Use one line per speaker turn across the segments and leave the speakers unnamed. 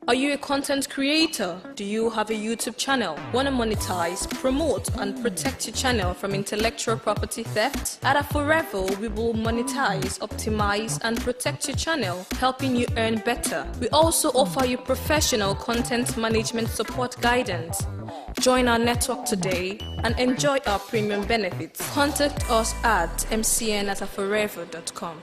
Are you a content creator? Do you have a YouTube channel? Want to monetize, promote, and protect your channel from intellectual property theft? At Forever, we will monetize, optimize, and protect your channel, helping you earn better. We also offer you professional content management support guidance. Join our network today and enjoy our premium benefits. Contact us at mcn@forever.com.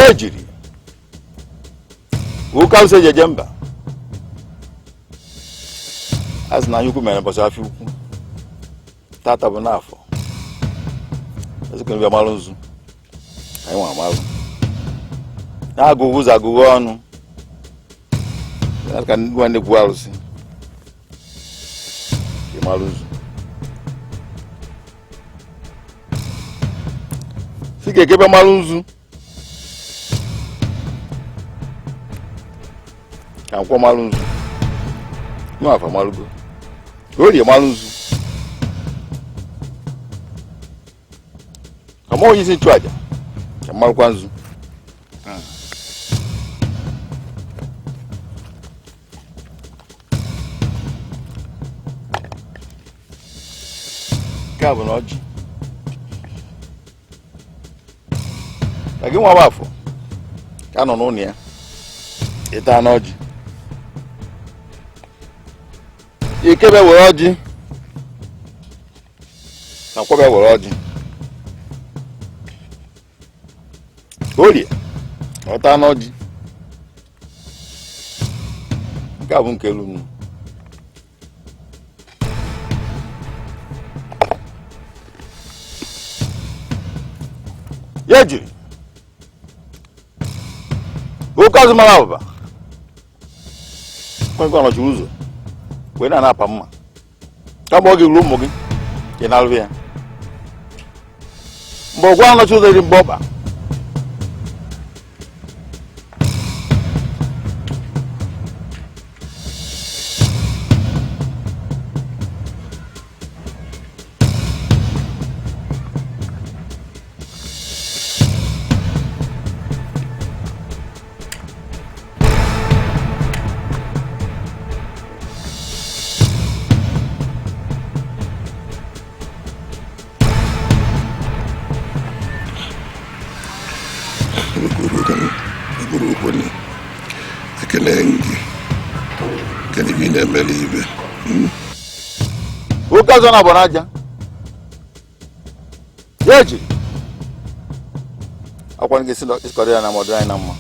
Ejiri Mouka se jejemba as na yuku mere bosa afi ukwu tata bụ n'afọ ezekwe bịa malụ nzu anyị nwa amalụ na-agụgụ ụzọ agụgụ ọnụ ka nwa nnekwu alụsị malụ nzu si ga-ekebe malụ nzu akwọ malụ nzu nwa afa malụgo orie malụ nzu kama onye isi chụaja ka malụkwa nzu nke a bụ na ọjị ka gị nwa afọ ka nọ n'ụlọ ya ịta n'ọjị ikebe were ọjị na kwọbe were ọjị orie ọta n'ọjị nke a bụ nke elu nnu ya jiri oke azụ mara abụba kwekwe nọchi ụzọ wee na-apa mma kama ọ ga-eru ụmụ gị ị na-alụ ya mgbe ọgwa anọchi ụzọ dị mgbe ọba Ukazo na bonaja yeji akwan gesi lo iskoria na modern na mma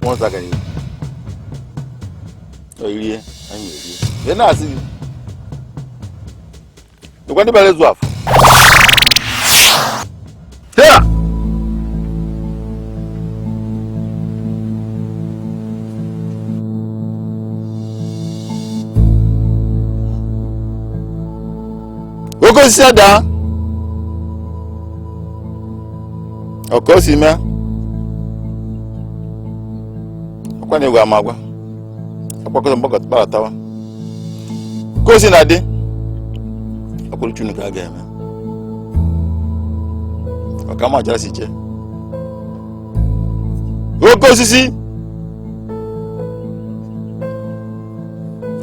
mo zaga ni o irie anyi irie ye na asi ni kwani bale zuafu ya Oko si ada oko si me akwa ni gwa magwa akwa ko mbogo tbara tawa ko si na de akwa chunu ka ga eme aka ma jara si je oko sisi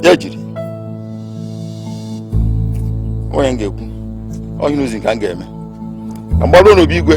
ya jiri onye ngekwu onye nuzi nke ga-eme ka mgbado n'obi igwe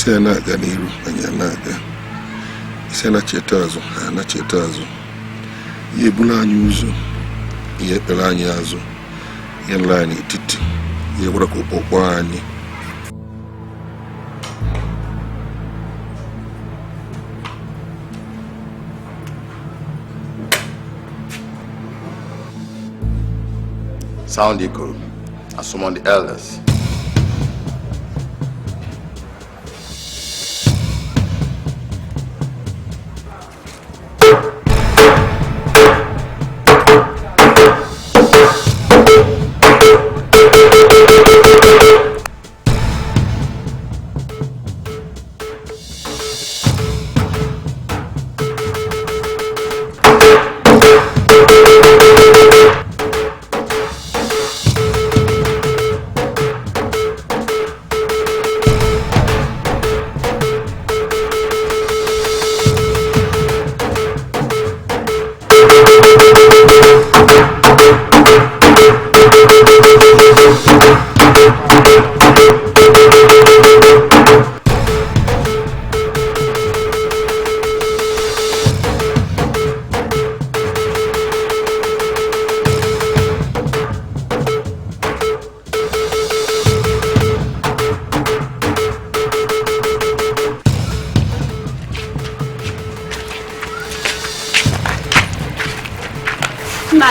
isi na-aga n'iru anyị na-aga isi na-cheta azụ ha na-cheta azụ ihe ebula anyị ụzọ ihe ekpere anyị azụ ihe nla anyị etiti ihe gwara ka ụkpọkpọ anyị sound the Ikoro, and summon the elders.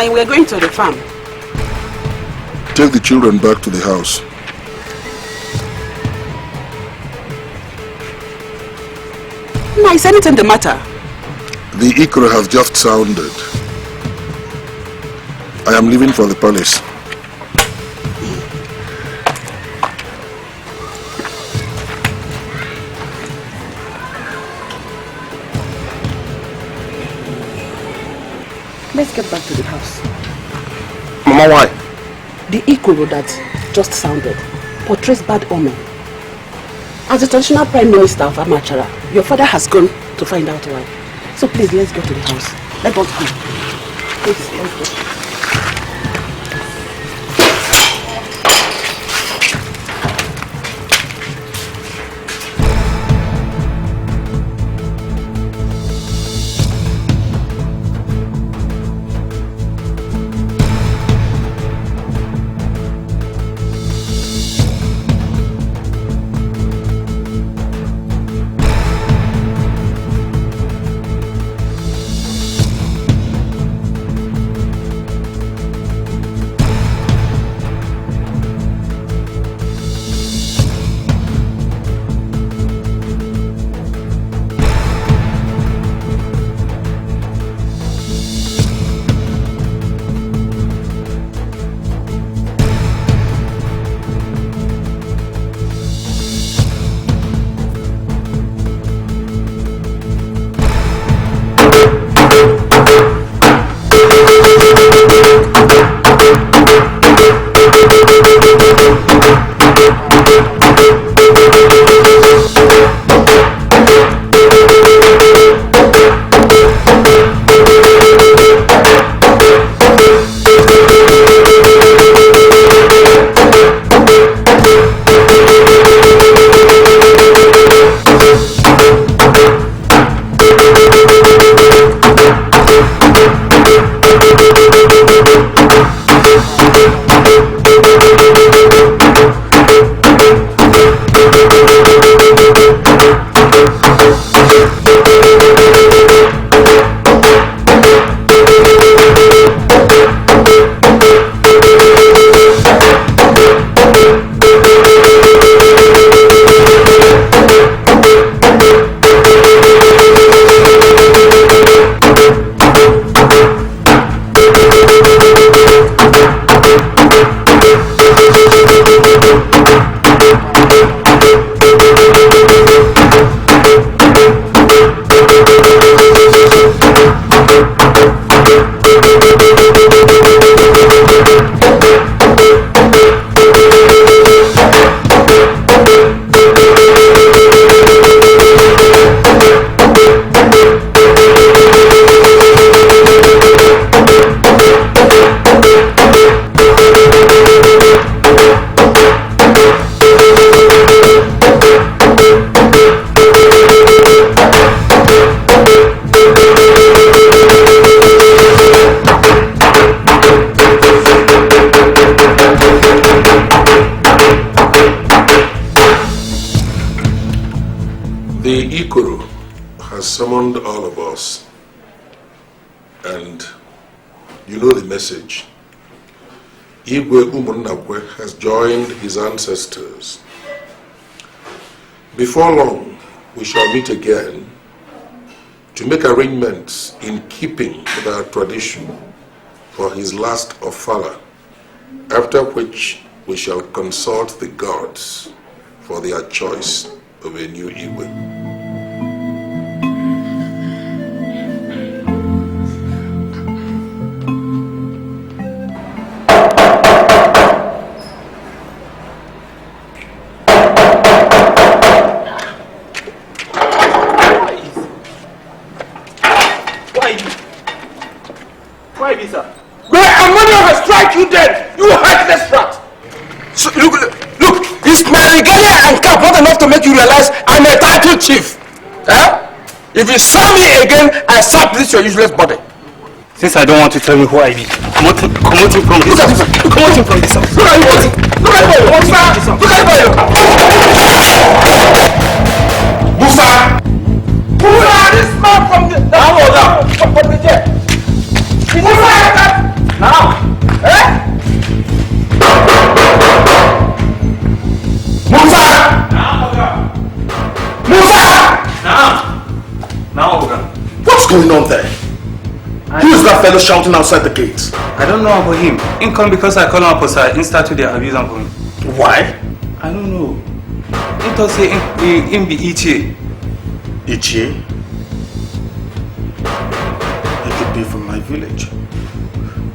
We're going to the farm.
Take the children back to the house.
No, is anything the matter?
The Ikoro has just sounded. I am leaving for the palace.
Let's get back to the house.
Mama, why?
The Ikoro that just sounded portrays bad omen. As the traditional prime minister of Amachara, your father has gone to find out why. So please, let's go to the house. Let us go. Please, let's go.
The Ikoro has summoned all of us, and you know the message. Igwe Umunnakwe has joined his ancestors. Before long, we shall meet again to make arrangements in keeping with our tradition for his last ofala, after which we shall consult the gods for their choice of a new Igwe.
Chief, if you saw me again, I slap this your useless body.
Since I don't want to tell you who I be, come on from this house. Come on from this house.
Look at you! Look at you! Look at you! Musa! Musa! This man from the jail! Musa! Now! Musa! Musa!
Now, Oga.
What's going on there? Who is that fellow shouting outside the gates?
I don't know about him. In come because I call him up outside and start to the abuse and him.
Why?
I don't know. It does say him be Ichie.
Ichie? It could be from my village.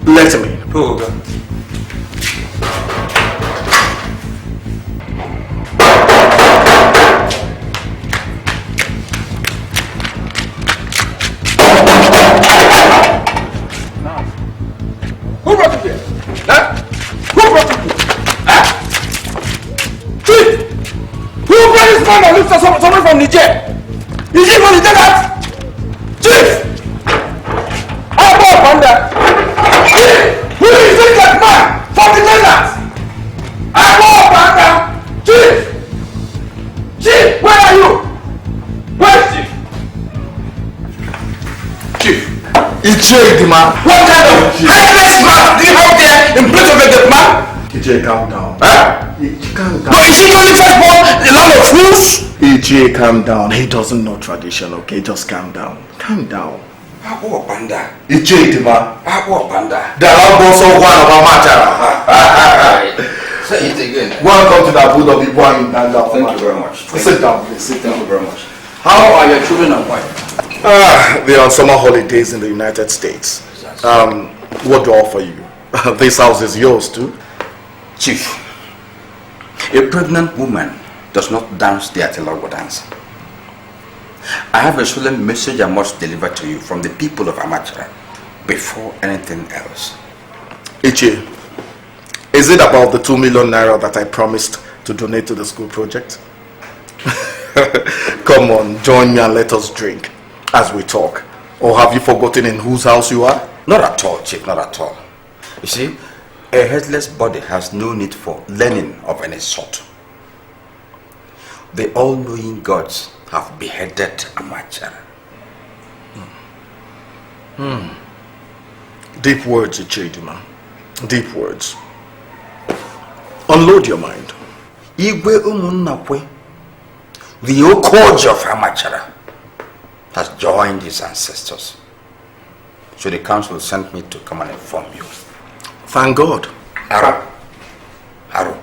Let me.
Go, Oga.
Who brought you here? Huh? Who brought you here? Huh? Chief! Who brought this man that looks like someone from Niger? Is he from the desert? Chief! How about Panda? Chief! Who is this that man from the desert? How about Panda? Chief! Chief, where are you? Where is Chief? Chief! Ichie, the man. What kind of headless man do you have there in place of a dead man?
Ichie, calm down.
Huh?
Calm down.
No, is he the only firstborn in the land of fools?
Ichie, calm down. He doesn't know tradition, okay? Just calm down. Calm down.
Abu Panda.
Ichie, the man.
Abu Panda.
The also one of our Machara.
Say it again.
Welcome to the Abu Dhabi Boy in Tanda.
Thank you very much.
Sit down, please. Sit down.
Thank you very much. How are your children and wife?
They're on summer holidays in the United States. What do I offer you? This house is yours too.
Chief, a pregnant woman does not dance the Atilago dance. I have a solemn message I must deliver to you from the people of Amachara before anything else.
Ichie, is it about the 2 million naira that I promised to donate to the school project? Come on, join me and let us drink as we talk. Or have you forgotten in whose house you are?
Not at all, Chief, not at all. You see, a headless body has no need for learning of any sort. The all-knowing gods have beheaded Amachara.
Deep words, Ichedima. Deep words. Unload your mind.
Igwe Umunnakwe, the Okoji of Amachara, has joined his ancestors. So the council sent me to come and inform you.
Thank God.
Haru,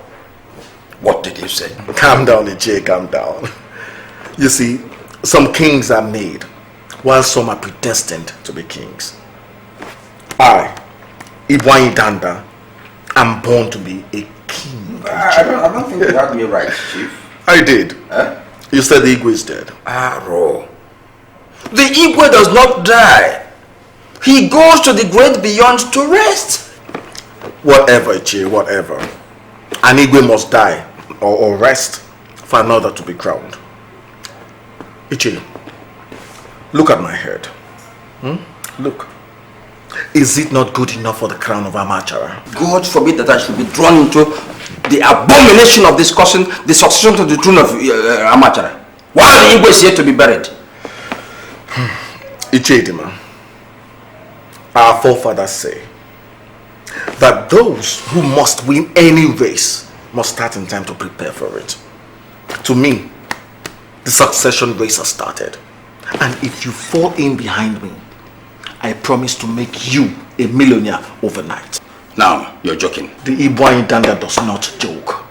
what did you say?
Calm down, Ichie, calm down. You see, some kings are made, while some are predestined to be kings. I, Ibwanyi Danda, am born to be a king.
I don't think you had me right, Chief.
I did. Huh? You said the Igwe is dead.
Aro. The Igwe does not die. He goes to the great beyond to rest.
Whatever, Ichie, whatever. An Igwe must die or rest for another to be crowned. Ichie, look at my head. Look. Is it not good enough for the crown of Amachara?
God forbid that I should be drawn into the abomination of discussing the succession to the throne of Amachara, while the Igwe is yet to be buried.
Ichedima, our forefathers say
that those who must win any race must start in time to prepare for it. To me, the succession race has started. And if you fall in behind me, I promise to make you a millionaire overnight.
Now, you're joking.
The Igbo Danda does not joke.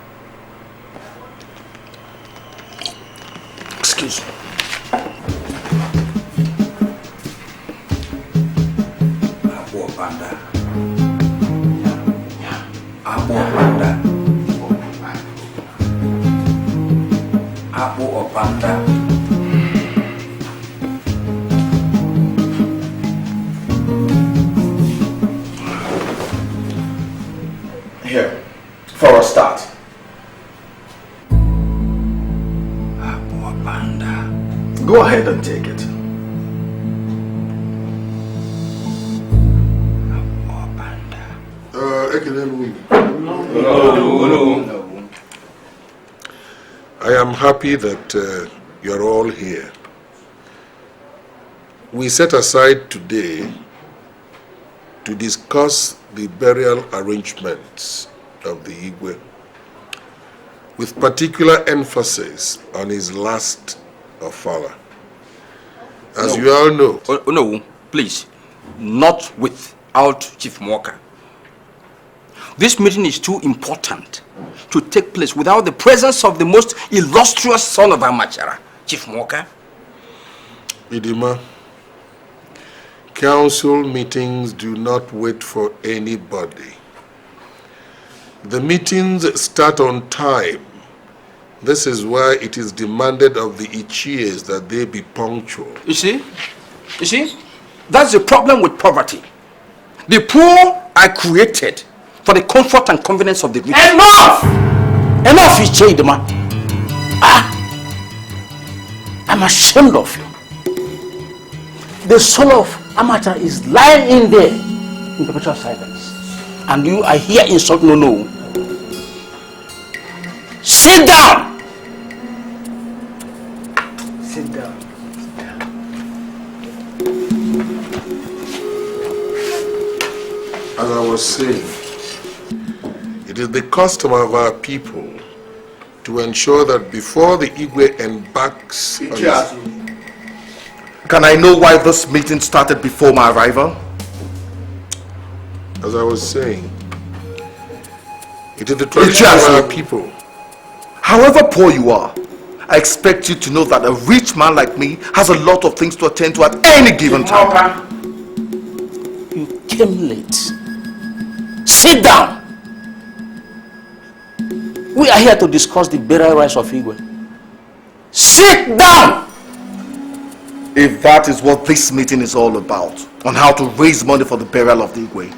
Excuse me. Here, for a start. Go ahead and take it.
I am happy that you're all here. We set aside today to discuss the burial arrangements of the Igwe, with particular emphasis on his last Ofala. As you all know...
No, please, not without Chief Mouka. This meeting is too important to take place without the presence of the most illustrious son of Amachara, Chief Mouka.
Idima, council meetings do not wait for anybody. The meetings start on time. This is why it is demanded of the Ichies that they be punctual.
You see, that's the problem with poverty. The poor are created for the comfort and convenience of the rich.
Enough! Enough, Ichie Idima. I'm ashamed of you. The soul of Amata is lying in there in perpetual silence.
And you are here insulting no.
Sit down!
Sit down.
As I was saying, it is the custom of our people to ensure that before the Igwe embarks on his...
Can I know why this meeting started before my arrival?
As I was saying, it is the tradition of our people.
However poor you are, I expect you to know that a rich man like me has a lot of things to attend to at any given time.
You came late.
Sit down!
We are here to discuss the burial rites of Igwe.
Sit down! If that is what this meeting is all about, on how to raise money for the burial of the Igwe,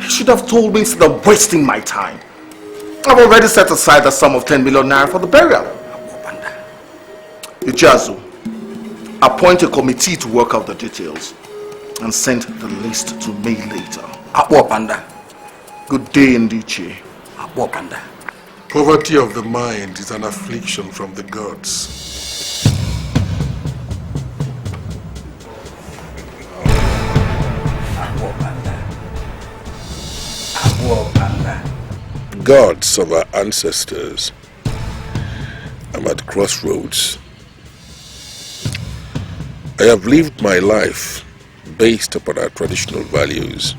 you should have told me instead of wasting my time. I've already set aside a sum of 10 million naira for the burial. Ijazu, appoint a committee to work out the details and send the list to me later. Good day, Ndiche.
Poverty of the mind is an affliction from the gods. Gods of our ancestors, I'm at crossroads. I have lived my life based upon our traditional values.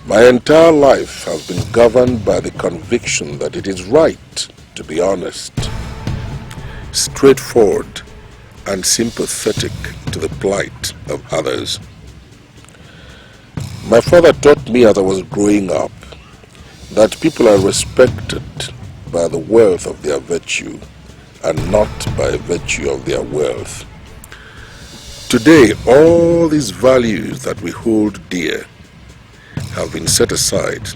My entire life has been governed by the conviction that it is right to be honest, straightforward, and sympathetic to the plight of others. My father taught me as I was growing up that people are respected by the wealth of their virtue and not by virtue of their wealth. Today, all these values that we hold dear have been set aside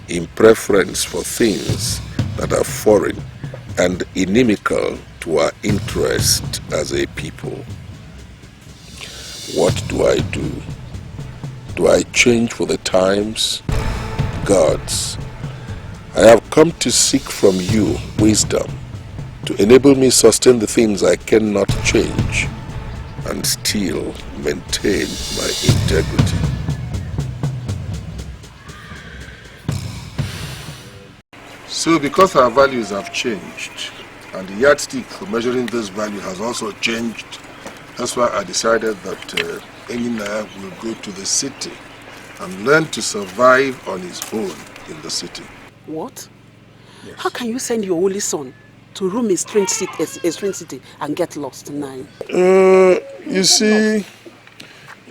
in preference for things that are foreign and inimical to our interest as a people. What do I do? Do I change for the times? Gods, I have come to seek from you wisdom to enable me sustain the things I cannot change and still maintain my integrity. So because our values have changed, and the yardstick for measuring this value has also changed, that's why I decided that Enyinaya will go to the city and learn to survive on his own in the city.
What?
Yes.
How can you send your only son to roam a strange city and get lost now?
You see,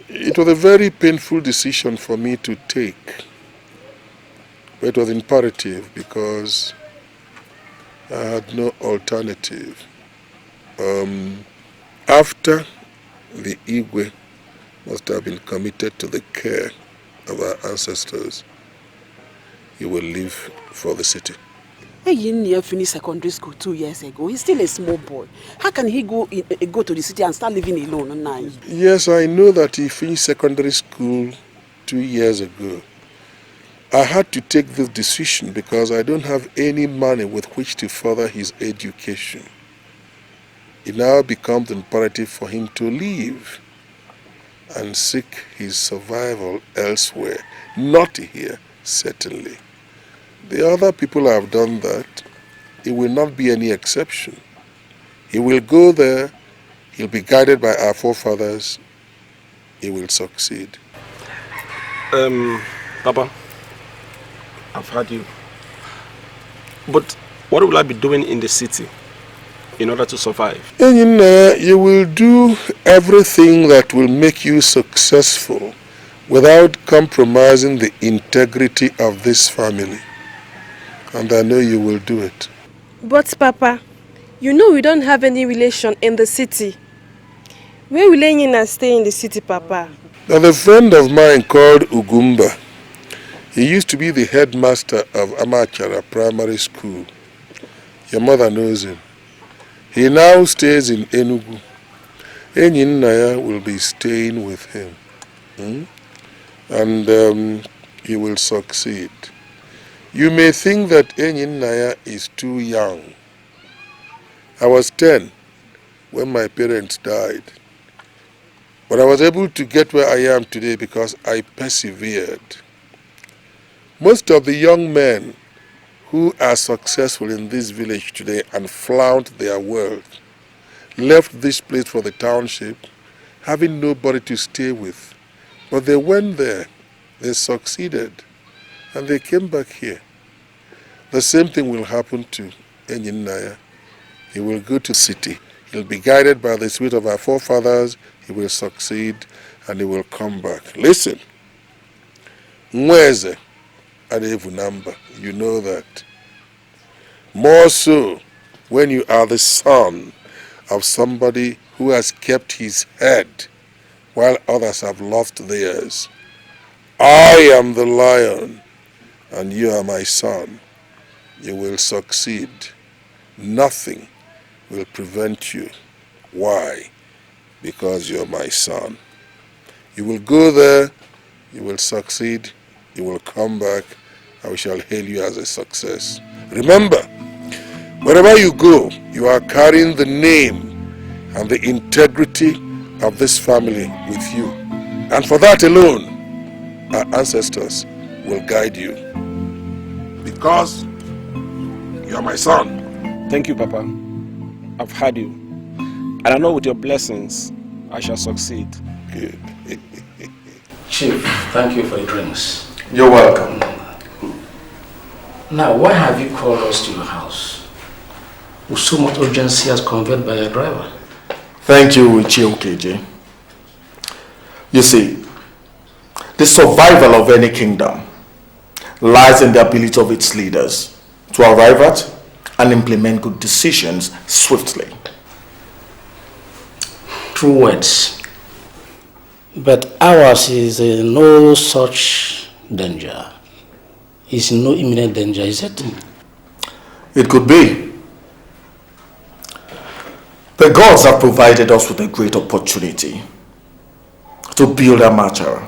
it was a very painful decision for me to take. But it was imperative because I had no alternative. After the Igwe must have been committed to the care of our ancestors, he will leave for the city.
He finished secondary school 2 years ago. He's still a small boy. How can he go to the city and start living alone now?
Yes, I know that he finished secondary school 2 years ago. I had to take this decision because I don't have any money with which to further his education. It now becomes imperative for him to leave and seek his survival elsewhere. Not here, certainly. The other people have done that. It will not be any exception. He will go there, he'll be guided by our forefathers, he will succeed.
Papa, I've heard you. But what will I be doing in the city in order to survive?
You will do everything that will make you successful without compromising the integrity of this family. And I know you will do it.
But Papa, you know we don't have any relation in the city. Where will Enyina stay in the city, Papa?
There's a friend of mine called Ugumba. He used to be the headmaster of Amachara Primary School. Your mother knows him. He now stays in Enugu. Enyinaya will be staying with him. And he will succeed. You may think that Enyinaya is too young. I was 10 when my parents died. But I was able to get where I am today because I persevered. Most of the young men who are successful in this village today and flaunt their wealth left this place for the township having nobody to stay with. But they went there, they succeeded, and they came back here. The same thing will happen to Enyinaya. He will go to the city. He'll be guided by the spirit of our forefathers. He will succeed and he will come back. Listen. Mweze Adevunamba. You know that. More so when you are the son of somebody who has kept his head while others have lost theirs. I am the lion and you are my son. You will succeed. Nothing will prevent you. Why? Because you're my son. You will go there, you will succeed, you will come back, and we shall hail you as a success. Remember, wherever you go, you are carrying the name and the integrity of this family with you. And for that alone, our ancestors will guide you. Because you are my son.
Thank you, Papa. I've heard you. And I know with your blessings, I shall succeed.
Good.
Chief, thank you for the drinks.
You're welcome.
Now, why have you called us to your house? With so much urgency as conveyed by your driver?
Thank you, KJ. You see, the survival of any kingdom lies in the ability of its leaders to arrive at and implement good decisions swiftly.
True words. But ours is no such danger. It's no imminent danger, is it?
It could be. The gods have provided us with a great opportunity to build a Amachara.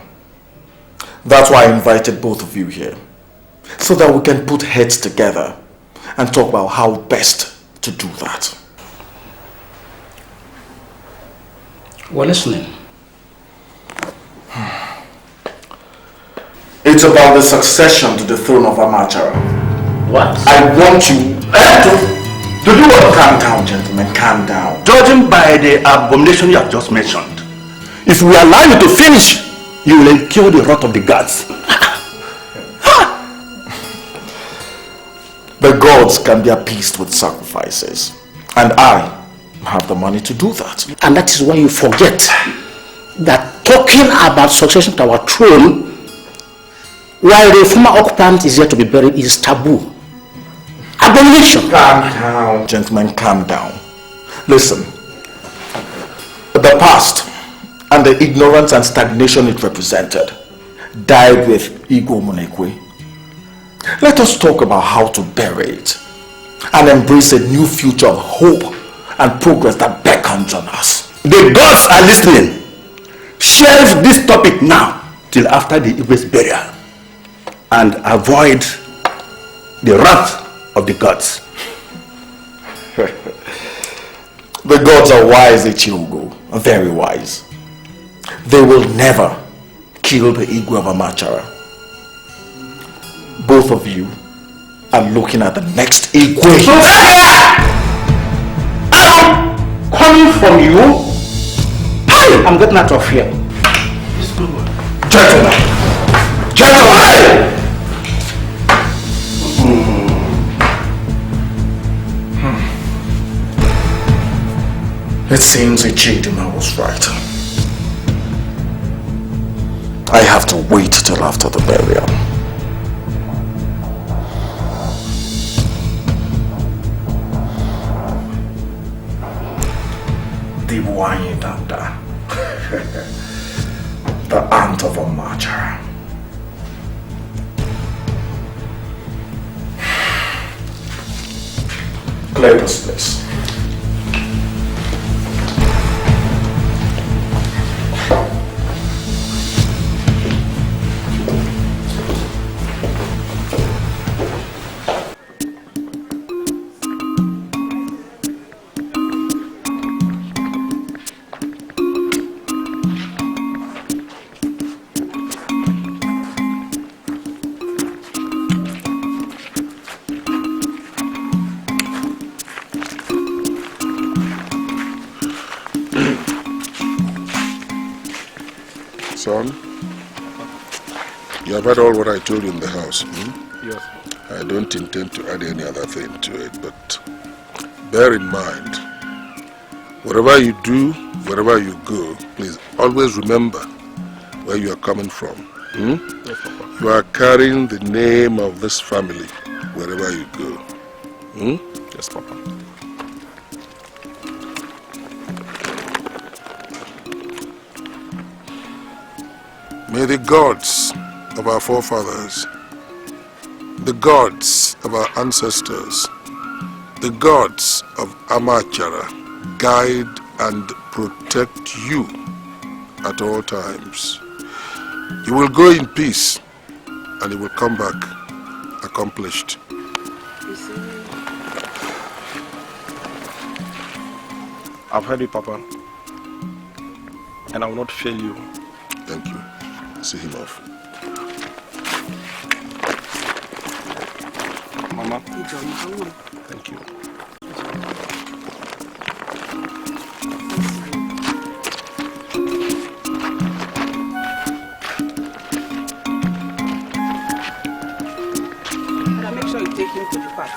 That's why I invited both of you here, so that we can put heads together and talk about how best to do that.
We're listening.
It's about the succession to the throne of Amachara.
What?
I want you to do what? Calm down, gentlemen, calm down. Judging by the abomination you have just mentioned, if we allow you to finish, you will incur the wrath of the gods. The gods can be appeased with sacrifices, and I have the money to do that.
And that is why you forget that talking about succession to our throne while the former occupant is yet to be buried is taboo. Abomination.
Calm down. Gentlemen, calm down. Listen, the past and the ignorance and stagnation it represented died with Igbo Monekwe. Let us talk about how to bury it and embrace a new future of hope and progress that beckons on us. The gods are listening. Shelve this topic now till after the Igbo's burial and avoid the wrath of the gods. The gods are wise, Ichiogo, very wise. They will never kill the Igwe of Amachara. Both of you are looking at the next Igwe.
I'm coming from you. Hey, I'm getting out of here.
Gentlemen! Gentlemen! It seems Ichidima was right. I have to wait till after the burial. Dibuanye Danda. The aunt of Amachara. Clear this place.
Son, you have heard all what I told you in the house.
Yes.
I don't intend to add any other thing to it, but bear in mind, whatever you do, wherever you go, please always remember where you are coming from.
Yes, Papa.
You are carrying the name of this family wherever you go.
Yes, Papa.
May the gods of our forefathers, the gods of our ancestors, the gods of Amachara guide and protect you at all times. You will go in peace and you will come back accomplished.
I've heard you, Papa, and I will not fail you.
Thank you. See him off.
Mama. Thank you.
Make sure you take him to the park.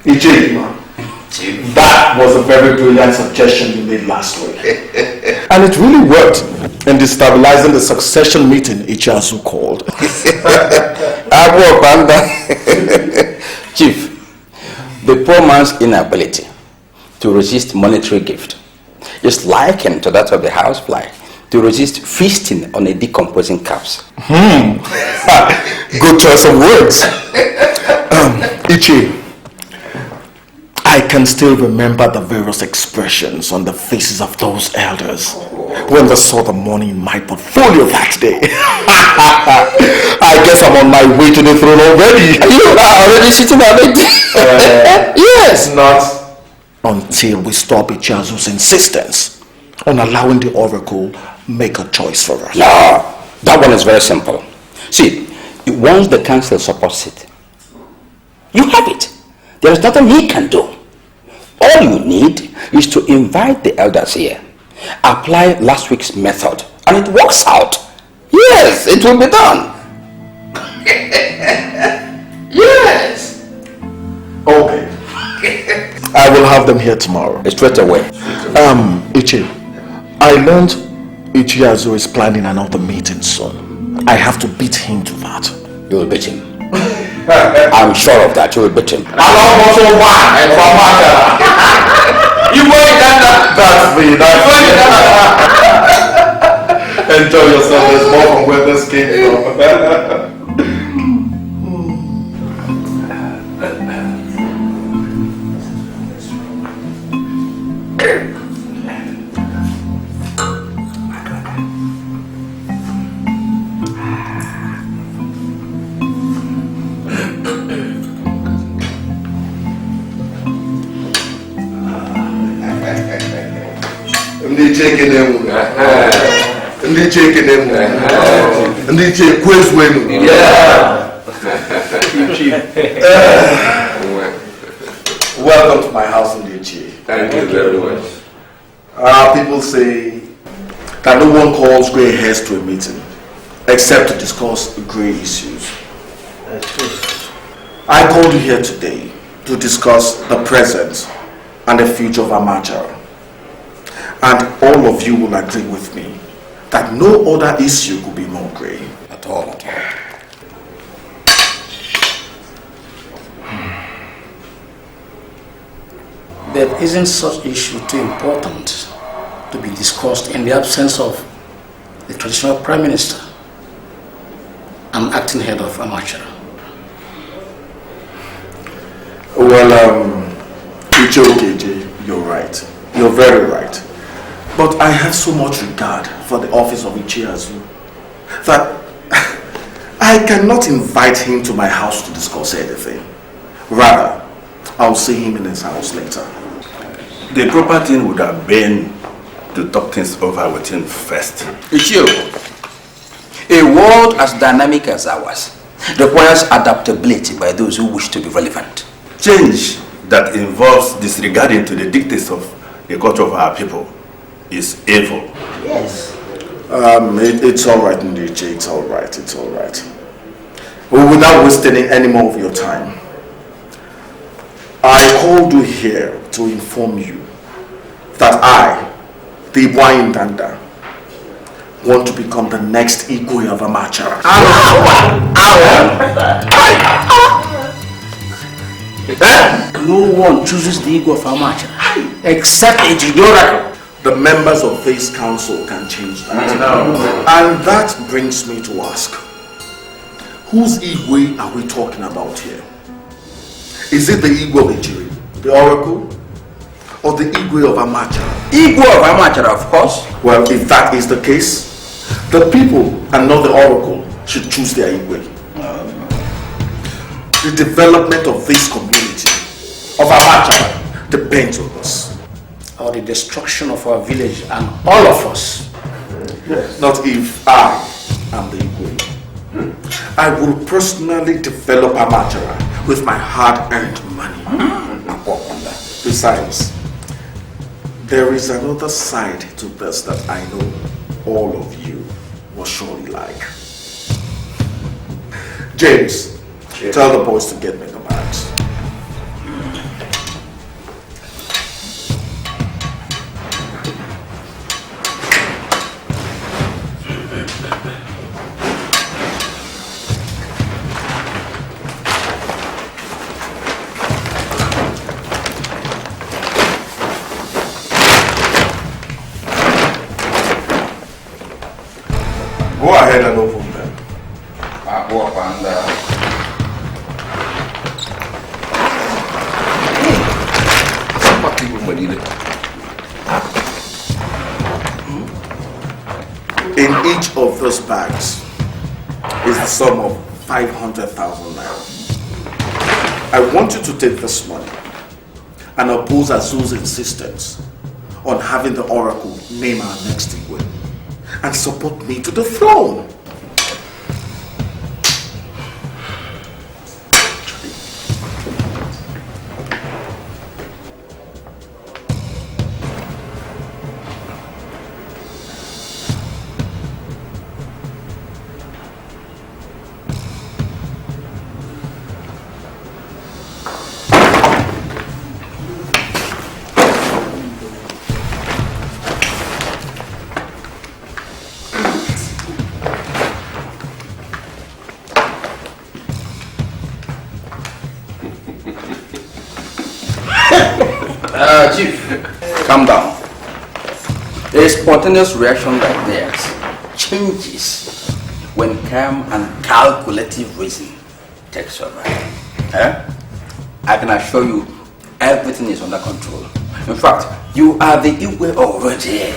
Ichima, that was a very brilliant suggestion you made last week. And it really worked in destabilizing the succession meeting Ichiazu called.
Chief, the poor man's inability to resist monetary gift is likened to that of the housefly to resist feasting on a decomposing corpse.
Good choice of words. Ichi, I can still remember the various expressions on the faces of those elders when they saw the money in my portfolio that day. I guess I'm on my way to the throne already.
You are already sitting on it. Yes.
Not until we stop Ichiazu's insistence on allowing the oracle make a choice for us.
No, that one is very simple. See, once the council supports it, you have it. There is nothing he can do. All you need is to invite the elders here, apply last week's method, and it works out. Yes, it will be done. Yes.
Okay. I will have them here tomorrow.
Straight away.
Ichi, I learned Ichiazu is planning another meeting soon. I have to beat him to that.
You will beat him. I'm sure of that. You will beat him.
You wait, that's me. Enjoy yourself. There's more from where this came from. Ndị cheke nemu. Ndị che kwez wenu. Welcome to my house, Ndichi.
Thank you very much.
People say that no one calls grey hairs to a meeting except to discuss grey issues. I called you here today to discuss the present and the future of Amachara. And all of you will agree with me that no other issue could be more grey.
At all.
But isn't such issue too important to be discussed in the absence of the traditional prime minister and acting head of Amachara?
Well, Ichi, you're right. You're very right. But I have so much regard for the office of Ichiazu that I cannot invite him to my house to discuss anything. Rather, I'll see him in his house later.
The proper thing would have been to talk things over with him first.
Ichio, a world as dynamic as ours requires adaptability by those who wish to be relevant.
Change that involves disregarding to the dictates of the culture of our people is evil.
Yes.
It's all right, Ndiche. It's all right. It's all right. Well, without wasting any more of your time, I called you here to inform you that I, the Windanda, want to become the next Igwe of Amachara.
No one chooses the Igwe of Amachara except a Jidora.
The members of this council can change that. And that brings me to ask, whose Igwe are we talking about here? Is it the Igwe of Ejiri, the Oracle, or the Igwe of Amachara?
Igwe of Amachara, of course.
Well, if that is the case, the people and not the Oracle should choose their Igwe. The development of this community, of Amachara, depends on us.
Or the destruction of our village and all of us.
Yes. Not if I am the Igwe. I will personally develop Amachara with my hard-earned money. Besides, there is another side to this that I know all of you will surely like. James, Tell the boys to get me the bags. Go ahead and open them. In each of those bags is the sum of 500,000 naira. I want you to take this money and oppose Azu's insistence on having the oracle name our next Igwe and support me to the throne.
Chief, calm down. A spontaneous reaction like theirs changes when calm and calculative reason takes over. I can assure you everything is under control. In fact, you are the Igwe already.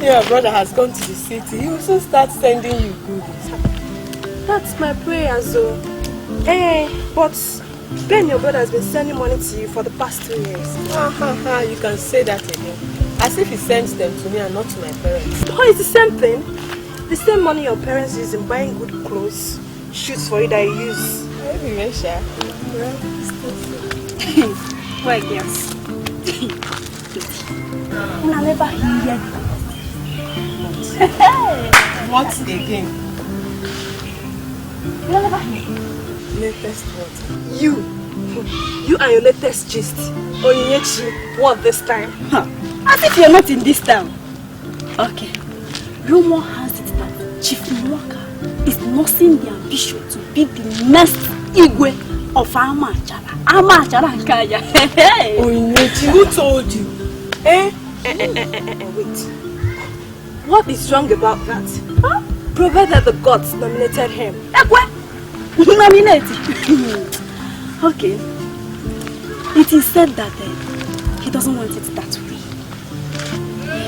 Your brother has gone to the city, he will soon start sending you goodies. That's my prayer, though. But Ben, your brother has been sending money to you for the past 2 years. You can say that again. As if he sends them to me and not to my parents. Oh, it's the same thing. The same money your parents use in buying good clothes, shoes for you that you use. Maybe, Mesha. Well, yes. I never hear. What again? You never hear. Latest what? You and your latest gist. Onyechi, what this time?
As if you're not in this town. Okay. Rumor has it that Chief Mouka is nursing the ambition to be the next Igwe of Amachara. Amachara Nkaya.
Onyechi, who told you? Wait. What is wrong about that? Huh? Provided the gods nominated him.
Nominated? Okay. It is said that he doesn't want it that way.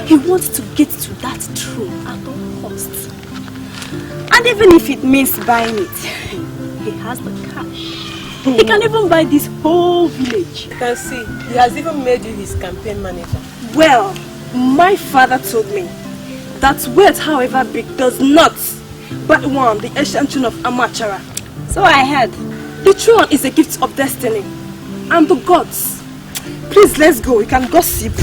He wants to get to that throne at all costs. And even if it means buying it, he has the cash. He can even buy this whole village.
You can see, he has even made you his campaign manager.
Well, my father told me that wealth, however big, does not but one the ancient throne of Amachara. So I heard. The throne is a gift of destiny and the gods. Please, let's go. We can gossip.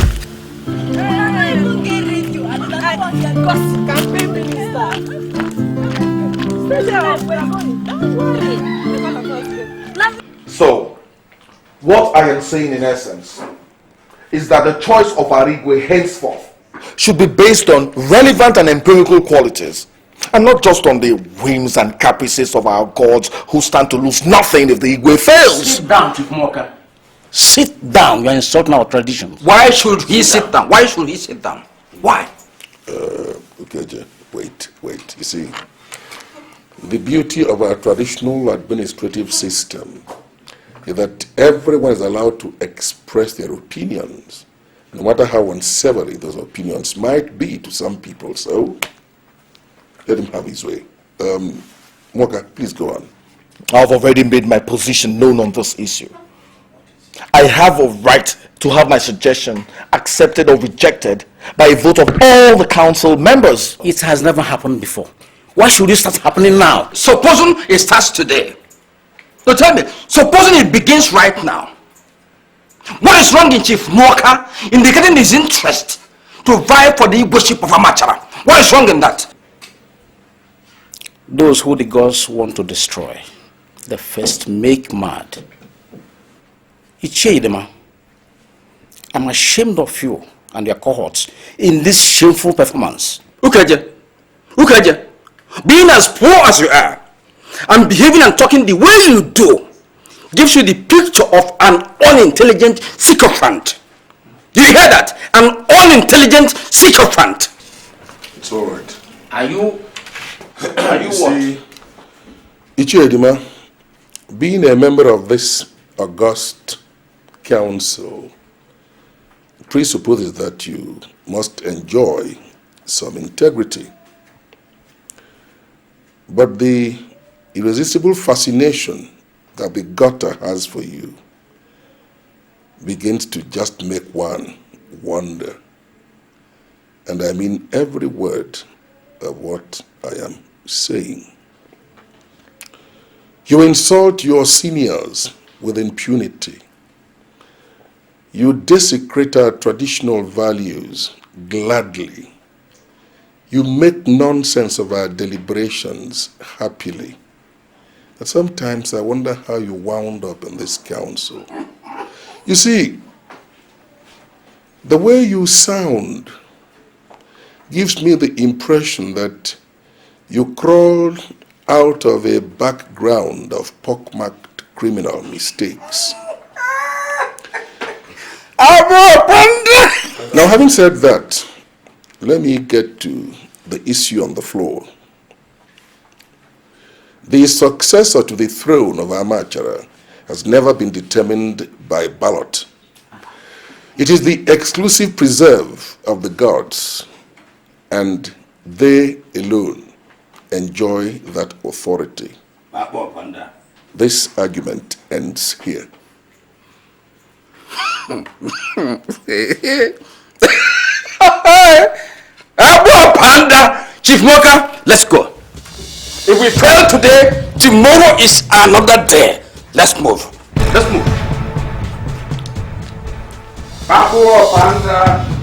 Campaign minister.
So, what I am saying in essence is that the choice of Arigwe henceforth should be based on relevant and empirical qualities and not just on the whims and caprices of our gods who stand to lose nothing if the Igwe fails.
Sit down, Chief Mouka. Sit down. You are insulting our traditions.
Why should he sit down? Why should he sit down? Why?
Okay, wait. You see, the beauty of our traditional administrative system is that everyone is allowed to express their opinions, no matter how unsavory those opinions might be to some people. So, let him have his way. Mouka, please go on.
I've already made my position known on this issue. I have a right to have my suggestion accepted or rejected by a vote of all the council members.
It has never happened before. Why should it start happening now?
Supposing it starts today. So tell me, supposing it begins right now. What is wrong in Chief Mouka indicating his interest to vie for the worship of Amachara? What is wrong in that?
Those who the gods want to destroy, they first make mad. Ichedema, I'm ashamed of you and your cohorts in this shameful performance.
Ukaja, being as poor as you are and behaving and talking the way you do gives you the picture of an unintelligent sycophant. Do you hear that? An unintelligent sycophant.
It's all right.
Are you
See, Ichedema, being a member of this august council presupposes that you must enjoy some integrity. But the irresistible fascination that the gutter has for you begins to just make one wonder. And I mean every word of what I am saying. You insult your seniors with impunity. You desecrate our traditional values gladly. You make nonsense of our deliberations happily. And sometimes I wonder how you wound up in this council. You see, the way you sound gives me the impression that you crawled out of a background of pockmarked criminal mistakes. Now, having said that, let me get to the issue on the floor. The successor to the throne of Amachara has never been determined by ballot. It is the exclusive preserve of the gods, and they alone enjoy that authority. This argument ends here.
Chief Mouka, let's go. If we fail today, tomorrow is another day. Let's move. Let's move. Panda.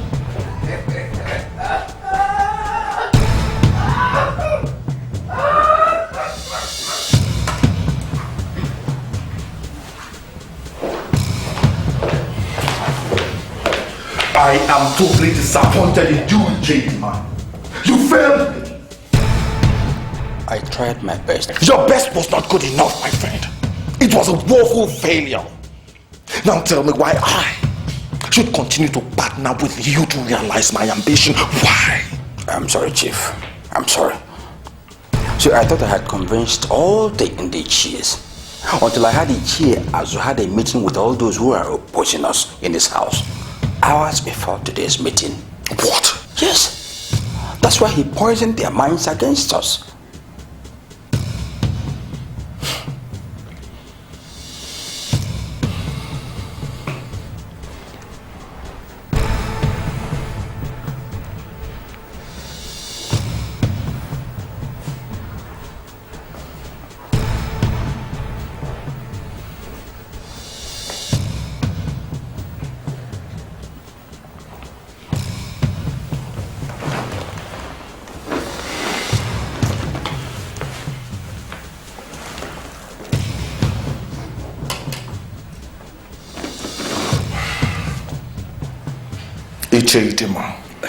I am totally disappointed in you, Jade, man. You failed me.
I tried my best.
Your best was not good enough, my friend. It was a woeful failure. Now tell me why I should continue to partner with you to realize my ambition. Why?
I'm sorry, Chief. I'm sorry. See, I thought I had convinced all the Indians until I had a cheer as we had a meeting with all those who are opposing us in this house. Hours before today's meeting.
What?
Yes. That's why he poisoned their minds against us.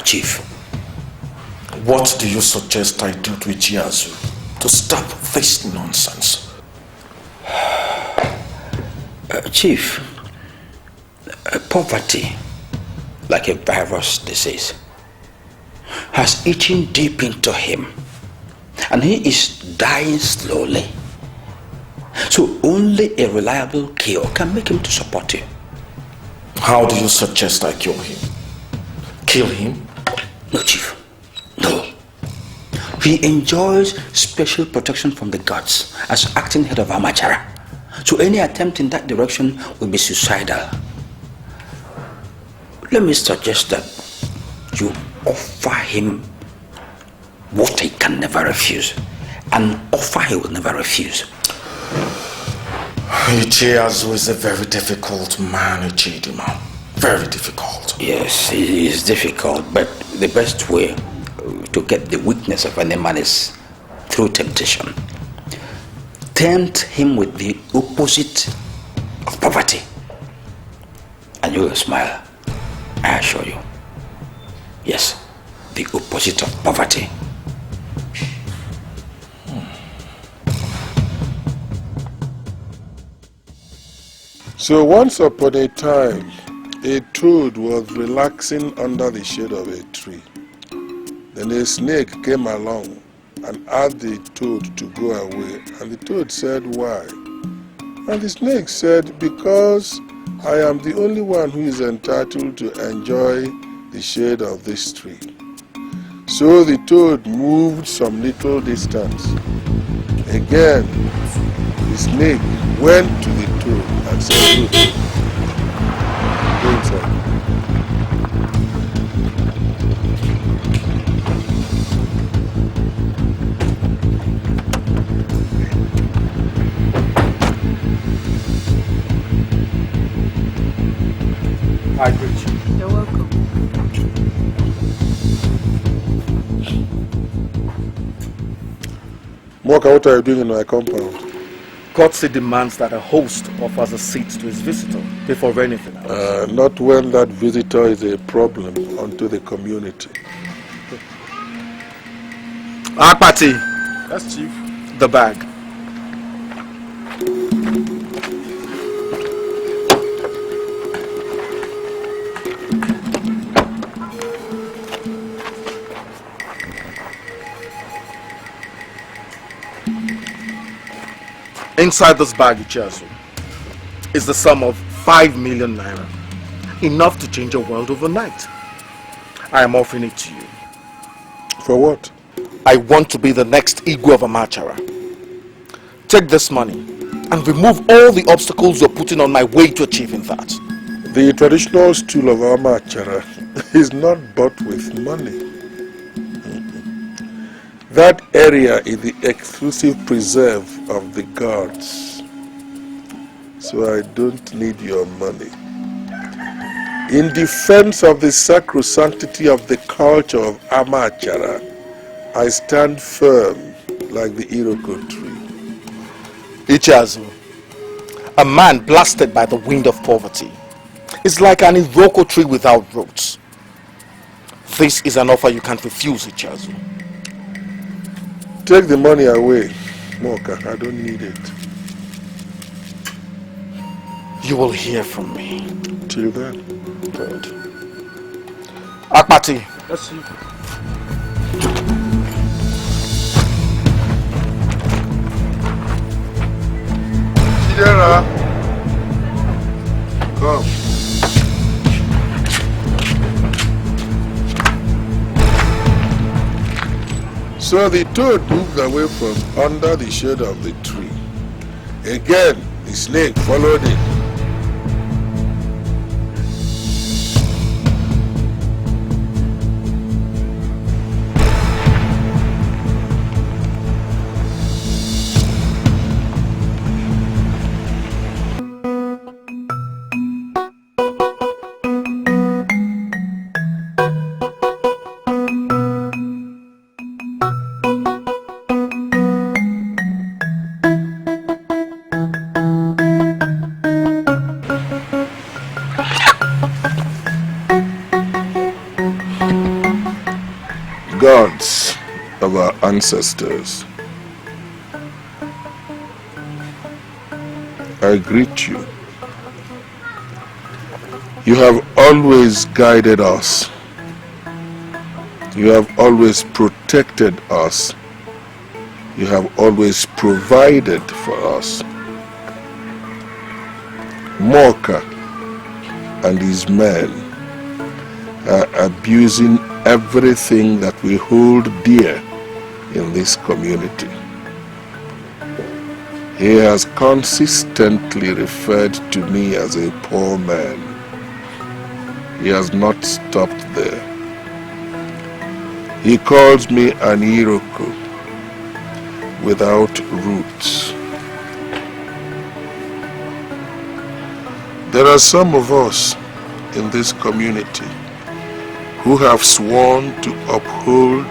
Chief, what do you suggest I do to Ichiazu to stop this nonsense?
Chief,
Poverty, like a virus disease, has eaten deep into him, and he is dying slowly. So only a reliable cure can make him to support you.
How do you suggest I cure him? Kill him?
No, Chief. No. He enjoys special protection from the gods as acting head of Amachara. So any attempt in that direction will be suicidal. Let me suggest that you offer him what he can never refuse. An offer he will never refuse.
Ichiazu is a very difficult man, Ichidima. Very difficult.
Yes, it is difficult, but the best way to get the weakness of any man is through temptation. Tempt him with the opposite of poverty, and you will smile, I assure you. Yes, the opposite of poverty.
So once upon a time, a toad was relaxing under the shade of a tree. Then a snake came along and asked the toad to go away. And the toad said, why? And the snake said, because I am the only one who is entitled to enjoy the shade of this tree. So the toad moved some little distance. Again, the snake went to the toad and said, look, go inside.
I greet you.
You're welcome.
Mouka, what are you doing in my compound?
Courtesy demands that a host offers a seat to his visitor before anything else.
Not when that visitor is a problem unto the community.
Akpati,
That's Chief.
the bag. Inside this bag, Ichiazu, is the sum of 5 million naira. Enough to change your world overnight. I am offering it to you.
For what?
I want to be the next Igwe of Amachara. Take this money and remove all the obstacles you're putting on my way to achieving that.
The traditional stool of Amachara is not bought with money. That area is the exclusive preserve of the gods. So I don't need your money. In defense of the sacrosanctity of the culture of Amachara, I stand firm like the Iroko tree.
Ichiazu, a man blasted by the wind of poverty, is like an Iroko tree without roots. This is an offer you can't refuse, Ichiazu.
Take the money away, Mouka. I don't need it.
You will hear from me.
Till then.
Good. Akpati.
That's you. Chidera. Come. So the toad moved away from under the shade of the tree. Again, the snake followed it. Gods of our ancestors, I greet you. You have always guided us. You have always protected us. You have always provided for us. Mouka and his men are abusing everything that we hold dear in this community. He has consistently referred to me as a poor man. He has not stopped there. He calls me an Iroko without roots. There are some of us in this community who have sworn to uphold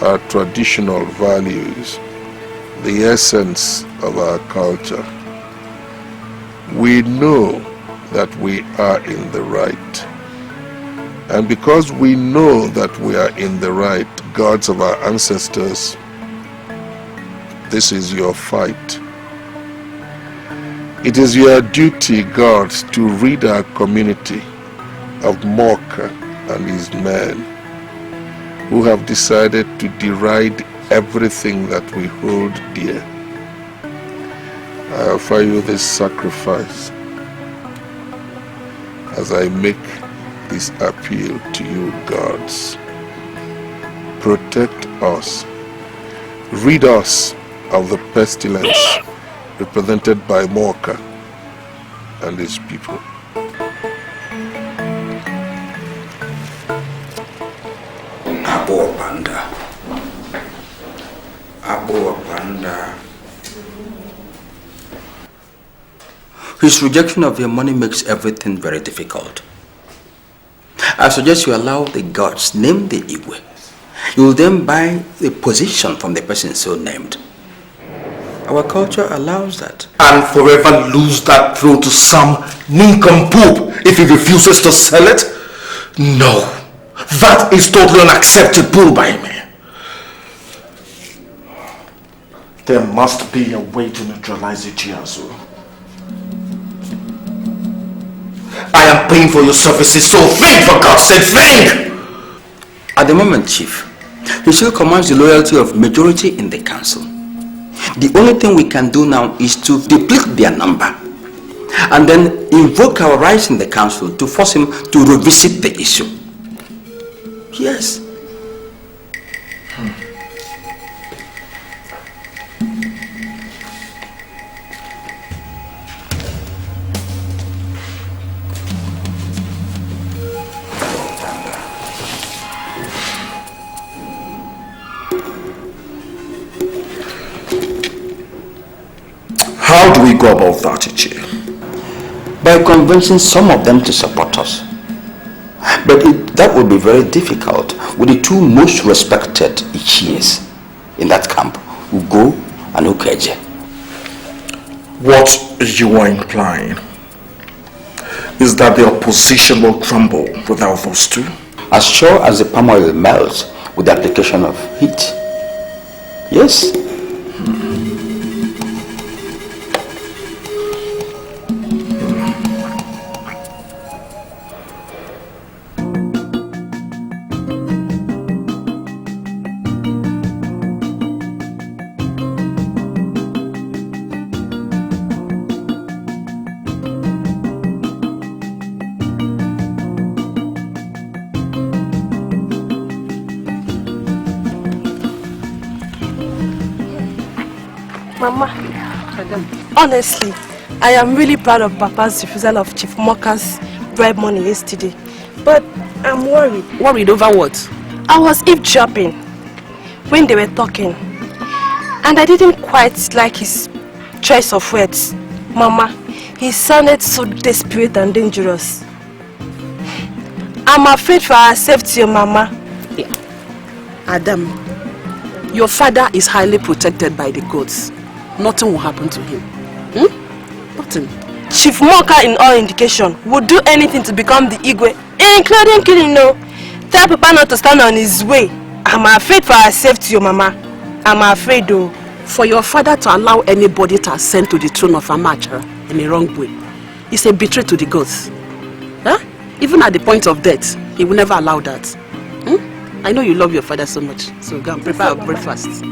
our traditional values, the essence of our culture. We know that we are in the right. And because we know that we are in the right, gods of our ancestors, this is your fight. It is your duty, gods, to rid our community of Mouka and his men who have decided to deride everything that we hold dear. I offer you this sacrifice as I make this appeal to you, gods. Protect us. Rid us of the pestilence represented by Mouka and his people.
Abo Panda. Abo Panda.
His rejection of your money makes everything very difficult. I suggest you allow the gods name the Igwe. You will then buy the position from the person so named. Our culture allows that.
And forever lose that throne to some nincompoop if he refuses to sell it? No, that is totally unacceptable by me. There must be a way to neutralize it, Chiazu. I am paying for your services, so think, for God's sake, think!
At the moment, Chief, he still commands the loyalty of majority in the council. The only thing we can do now is to deplete their number and then invoke our rights in the council to force him to revisit the issue. Yes.
How do we go about that, Ichi?
By convincing some of them to support us. But that would be very difficult with the two most respected Ichis in that camp, Ugo and Ukeje.
What you are implying is that the opposition will crumble without those two?
As sure as the palm oil melts with the application of heat. Yes.
Mama, honestly, I am really proud of Papa's refusal of Chief Mouka's bribe money yesterday. But I'm worried.
Worried over what?
I was eavesdropping when they were talking. And I didn't quite like his choice of words. Mama, he sounded so desperate and dangerous. I'm afraid for our safety, Mama.
Yeah. Adam, your father is highly protected by the gods. Nothing will happen to him. Nothing.
Chief Mouka, in all indication, would do anything to become the Igwe, including killing. No. Tell Papa not to stand on his way. I'm afraid for our safety, Mama. I'm afraid, though.
For your father to allow anybody to ascend to the throne of Amachara in a wrong way is a betrayal to the gods. Even at the point of death, he will never allow that. I know you love your father so much, so go and prepare our breakfast.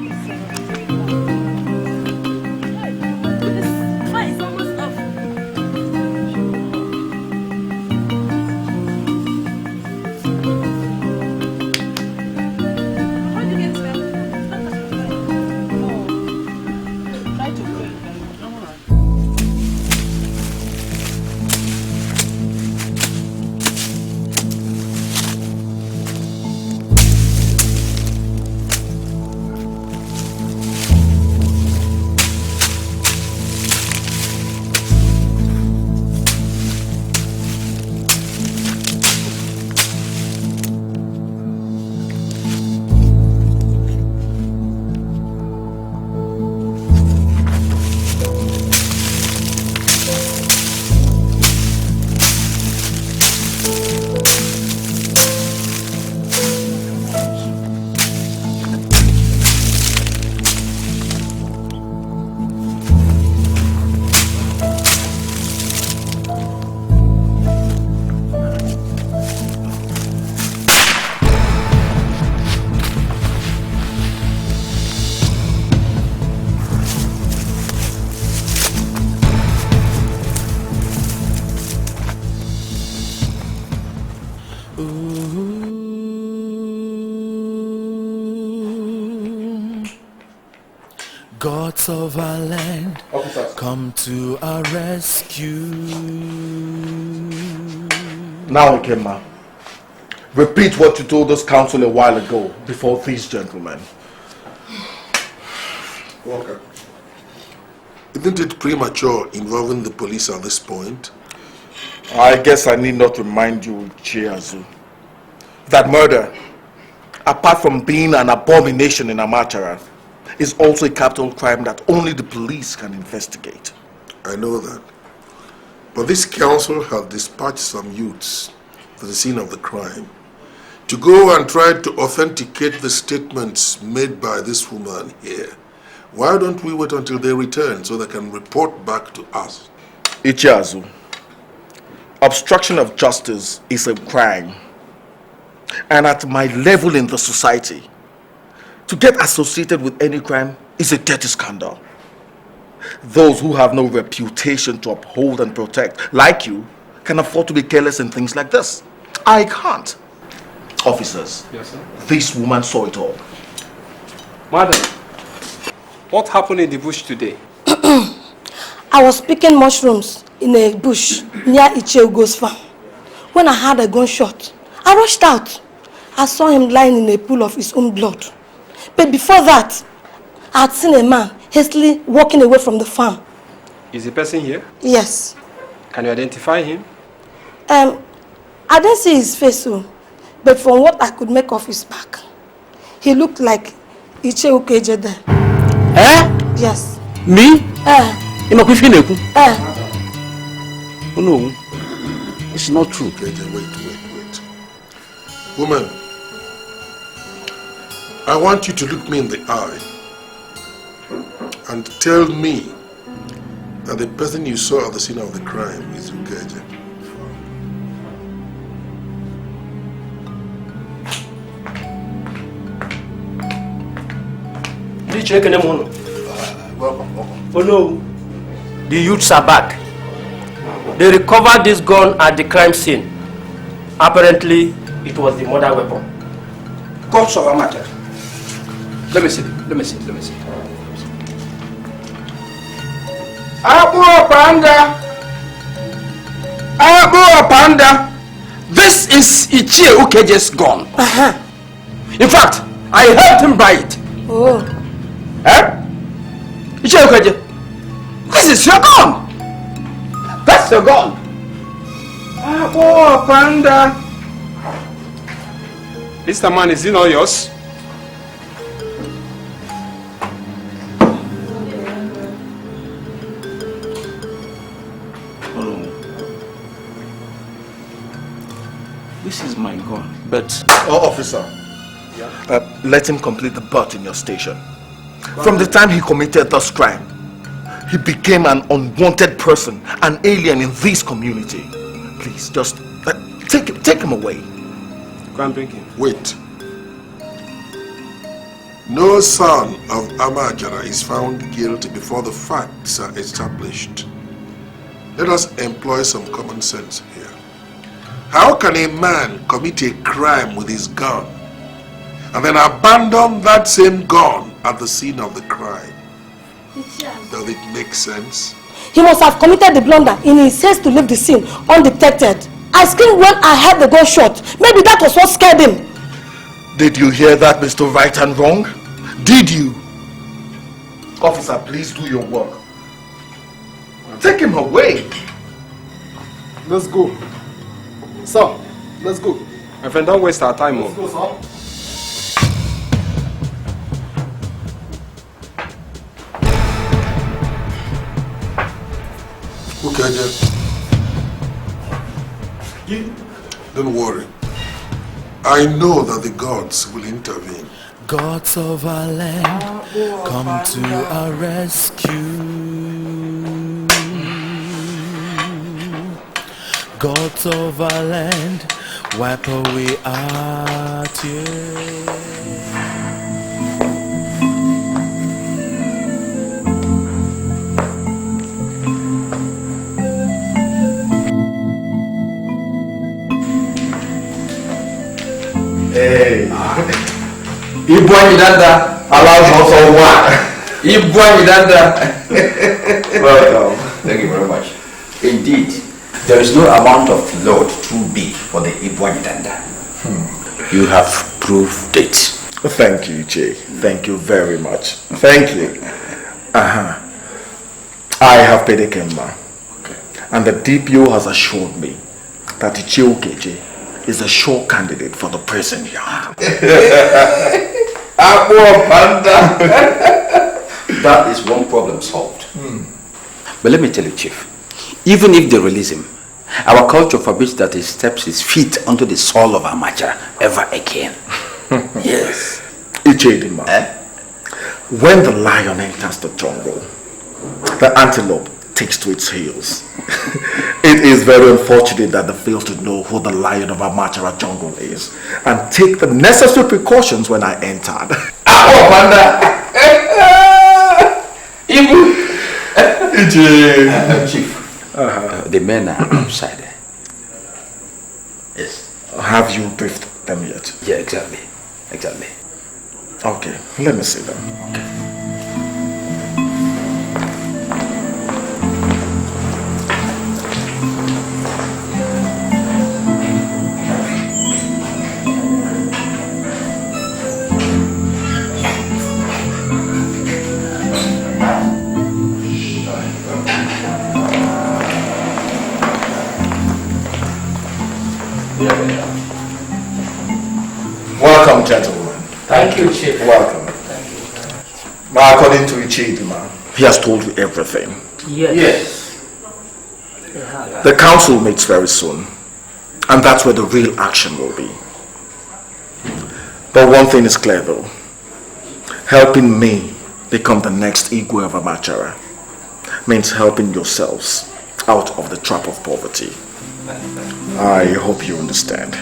Gods of our land, come to our rescue.
Now, Ikema, repeat what you told us council a while ago before these gentlemen.
Walker, isn't it premature involving the police at this point?
I guess I need not remind you, Chiazu, that murder, apart from being an abomination in Amachara, is also a capital crime that only the police can investigate.
I know that. But this council has dispatched some youths to the scene of the crime to go and try to authenticate the statements made by this woman here. Why don't we wait until they return so they can report back to us?
Ichiazu, obstruction of justice is a crime. And at my level in the society, to get associated with any crime is a dirty scandal. Those who have no reputation to uphold and protect, like you, can afford to be careless in things like this. I can't. Officers,
yes, sir.
This woman saw it all.
Madam, what happened in the bush today?
I was picking mushrooms in a bush near Icheugo's farm. When I heard a gunshot, I rushed out. I saw him lying in a pool of his own blood. But before that, I had seen a man hastily walking away from the farm.
Is the person here?
Yes.
Can you identify him?
I didn't see his face, but from what I could make of his back, he looked like Iche Ukejede.
Eh?
Yes.
Me?
Oh no, it's not true.
Wait. Woman, I want you to look me in the eye and tell me that the person you saw at the scene of the crime is Ugeje. Welcome.
Oh no, the youths are back. They recovered this gun at the crime scene. Apparently, it was the murder weapon.
Cops of Amateur. Let me see. Abu Panda! This is Ichie Ukeje's gun. In fact, I helped him buy it.
Oh.
Eh? Ichie Ukeje, this is your gun. That's your gun. Abu Panda.
Mr. Man, is it not yours?
This is my gun. But, officer, let him complete the butt in your station. From the time he committed this crime, he became an unwanted person, an alien in this community. Please, just take Take him away.
Go and bring him.
Wait. No son of Amajara is found guilty before the facts are established. Let us employ some common sense here. How can a man commit a crime with his gun and then abandon that same gun at the scene of the crime? Does it make sense?
He must have committed the blunder in his haste to leave the scene undetected. I screamed when I heard the gunshot. Maybe that was what scared him.
Did you hear that, Mr. Right and Wrong? Did you? Officer, please do your work. Take him away.
Let's go. Sir, let's go. My friend, don't waste our time. Let's go, sir.
Okay, don't worry. I know that the gods will intervene.
Gods of our land, come to our rescue. Gods of our land, wipe away our tears.
Hey, Ibuan Yidanda allows us all one. Ibuan Yidanda.
Welcome. Thank you very much. Indeed, there is no amount of load too big for the Ibuan Yidanda. You have proved it.
Thank you, Jay. Thank you very much. Thank you. I have paid a Kemba. Okay. And the DPO has assured me that Ichie Okeje is a sure candidate for the prison yard.
That is one problem solved. But let me tell you, Chief, even if they release him, our culture forbids that he steps his feet onto the soil of Amajara ever again. Yes.
Ichedima, when the lion enters the jungle, the antelope takes to its heels. It is very unfortunate that they fail to know who the lion of Amajara jungle is and take the necessary precautions when I entered.
Chief, the men are outside. Yes.
Have you briefed them yet?
Yeah, exactly. Exactly.
Okay, let me see them. Okay. Welcome, gentlemen.
Thank you, Chief.
Welcome. Thank you. According to Ichidima, he has told you everything.
Yes.
The council meets very soon, and that's where the real action will be. But one thing is clear though. Helping me become the next Igwe of Amajara means helping yourselves out of the trap of poverty. I hope you understand.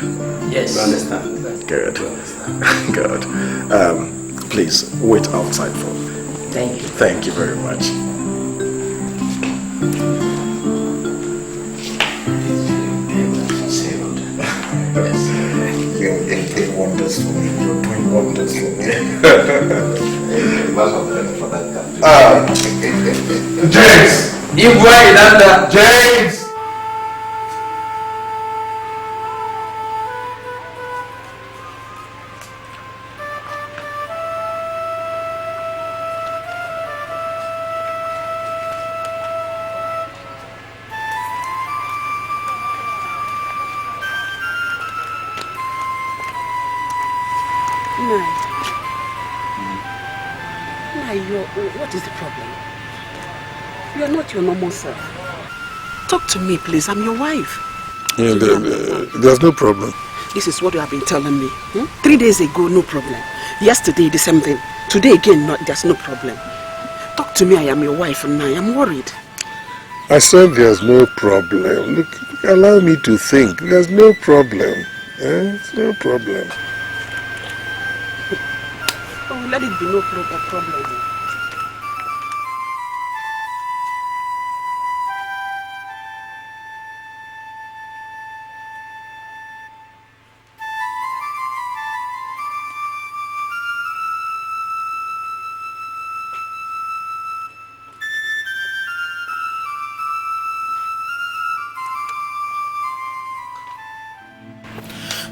Yes.
We understand.
Good. Good. Please wait outside for me.
Thank you.
Thank you very much. Yes. You're wonders for me. You're doing wonders for me. James! James!
What is the problem? You are not your normal self. Talk to me, please. I'm your wife.
Yeah, there's no problem.
This is what you have been telling me. 3 days ago, no problem. Yesterday, the same thing. Today again, there's no problem. Talk to me. I am your wife and I am worried.
I said there's no problem. Look, allow me to think. There's no problem. It's no problem.
Oh, let it be no problem.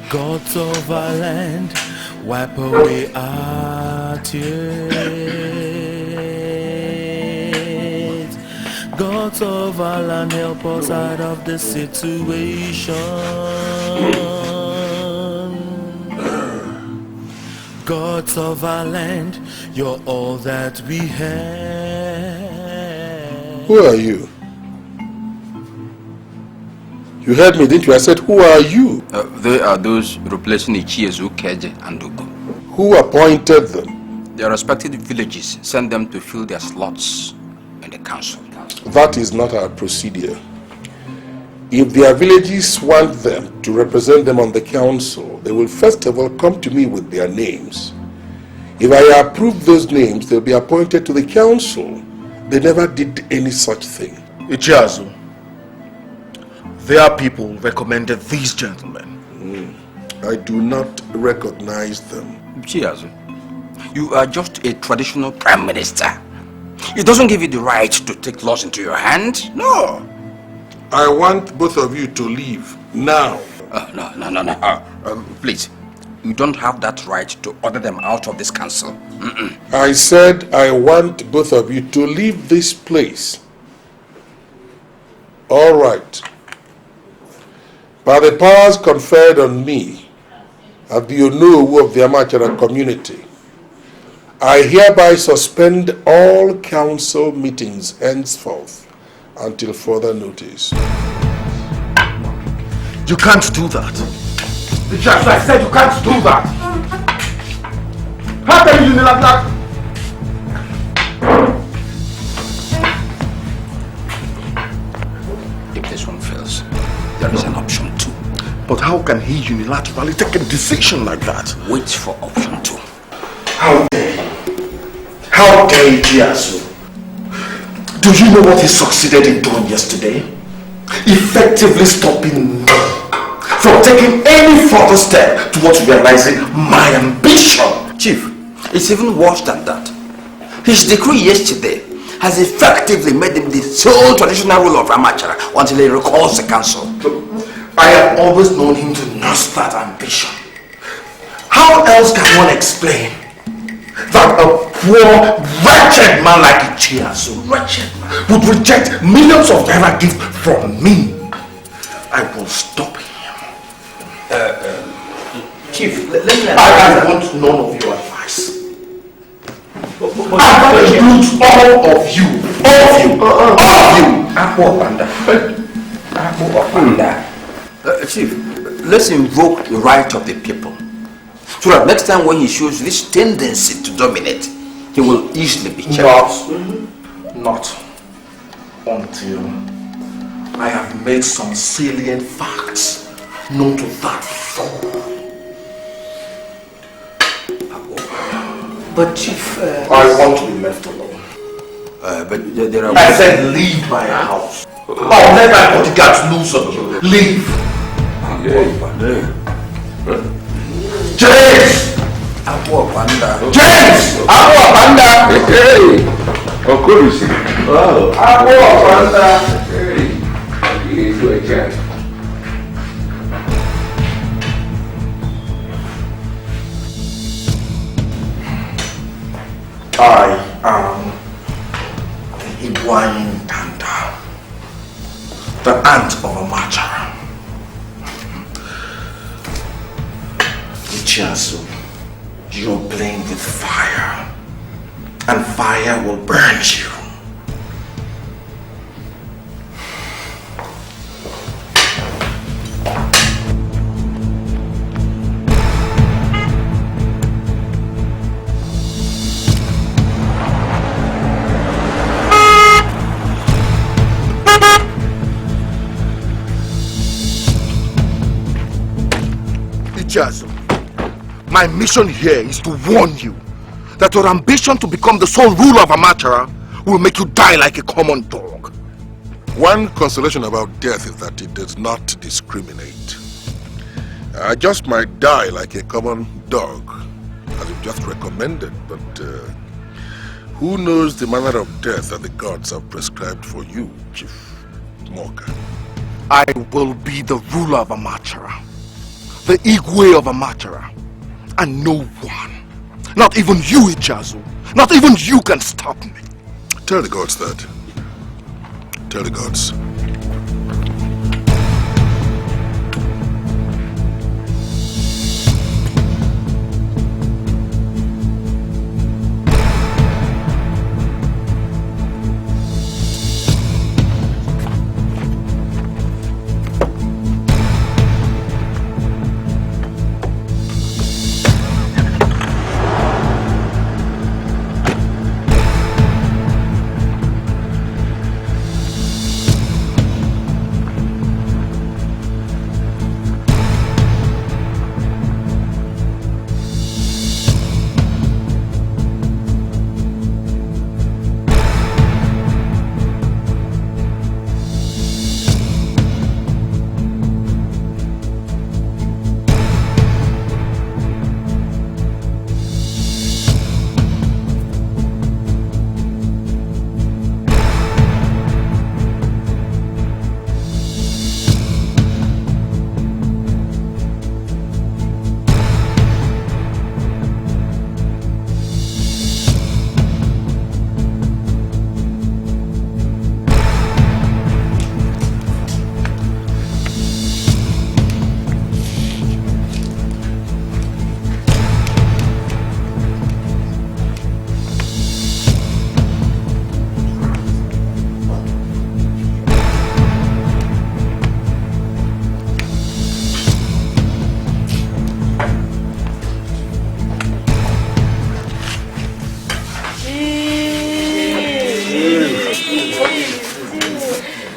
Gods of our land, wipe away our tears. Gods of our land, help us out of the situation. Gods of our land, you're all that we have.
Who are you? You heard me, didn't you? I said, who are you?
They are those replacing Ichiezu, Keje, and Ugo.
Who appointed them?
Their respective villages sent them to fill their slots in the council.
That is not our procedure. If their villages want them to represent them on the council, they will first of all come to me with their names. If I approve those names, they'll be appointed to the council. They never did any such thing.
Ichiazu, their people recommended these gentlemen.
I do not recognize them.
Ichiazu, you are just a traditional prime minister. It doesn't give you the right to take laws into your hand. No.
I want both of you to leave now.
No. Please, you don't have that right to order them out of this council.
I said I want both of you to leave this place. All right. By the powers conferred on me as the Onowu of the Amachara community, I hereby suspend all council meetings henceforth until further notice.
You can't do that. Just I said you can't do that. How can you do like that?
If this one fails, there is an option 2.
But how can he unilaterally take a decision like that?
Wait for option 2.
How dare he? How dare Ichiazu? Do you know what he succeeded in doing yesterday? Effectively stopping me from taking any further step towards realizing my ambition.
Chief, it's even worse than that. His decree yesterday has effectively made him the sole traditional ruler of Amachara until he recalls the council.
I have always known him to nurse that ambition. How else can one explain that a poor, wretched man like Ichiazu would reject millions of naira gifts from me? I will stop him.
Chief, let me
I want none of your advice. That includes all of you. All of you. All of you.
Chief, let's invoke the right of the people, so that next time when he shows this tendency to dominate, he will easily be checked.
Not until I have made some salient facts known to that fool.
But Chief,
I want to be left alone.
But there are...
I said leave my house. I'll let my bodyguards loose on you. Leave. James! James!
Hey! Okurusi. Oh. Hey. You do a chance.
I am the Iguain Tanda, the aunt of Amachara. Ichiazu, you're playing with fire, and fire will burn you. Ichiazu, my mission here is to warn you that your ambition to become the sole ruler of Amachara will make you die like a common dog.
One consolation about death is that it does not discriminate. I just might die like a common dog, as you just recommended, but who knows the manner of death that the gods have prescribed for you, Chief Mouka?
I will be the ruler of Amachara, the Igwe of Amachara, and no one, not even you, Ichiazu, not even you can stop me.
Tell the gods that. Tell the gods.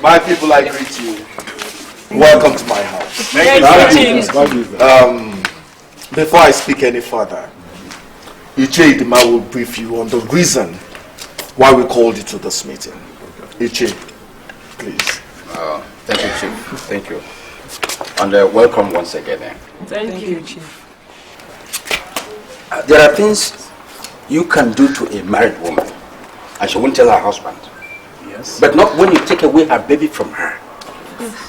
My people, I greet you. Welcome to my house.
Thank you.
Before I speak any further, Iche Idima will brief you on the reason why we called you to this meeting. Iche, please.
Thank you, Chief. Thank you. And welcome once again.
Thank you, Chief.
There are things you can do to a married woman, and she won't tell her husband. Yes. But not when you take away her baby from her.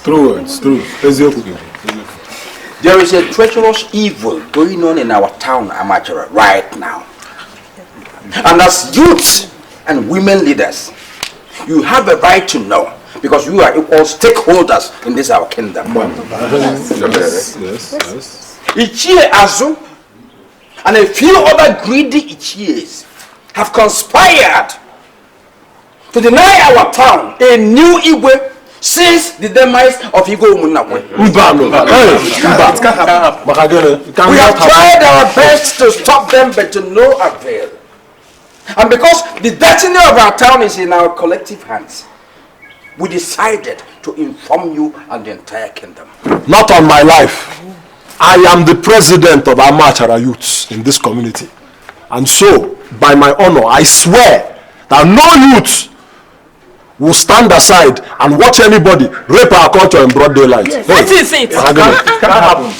True, it's true.
There is a treacherous evil going on in our town, Amachara, right now. And as youths and women leaders, you have a right to know, because you are equal stakeholders in this our kingdom.
Yes.
Ichie Azu and a few other greedy Ichies have conspired to deny our town a new Igwe since the demise of Igwe Umunakwe. We have tried our best to stop them, but to no avail. And because the destiny of our town is in our collective hands, we decided to inform you and the entire kingdom.
Not on my life. I am the president of Amachara youths in this community. And so, by my honor, I swear that no youth will stand aside and watch anybody rape our culture in broad daylight.
Yes.
Hey,
That is it.
Can't happen.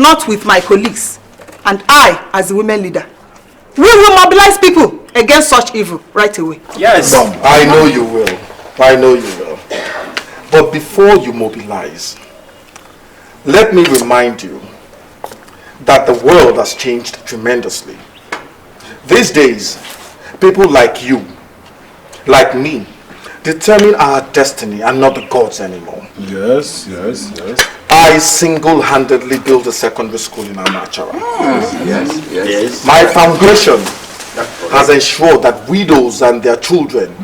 Not with my colleagues and I as the women leader. We will mobilize people against such evil right away.
Yes. I know you will. I know you will. But before you mobilize, let me remind you that the world has changed tremendously. These days, people like you, like me, determine our destiny and not the gods anymore.
Yes.
I single-handedly built a secondary school in Amachara.
Yes.
My foundation has ensured that widows and their children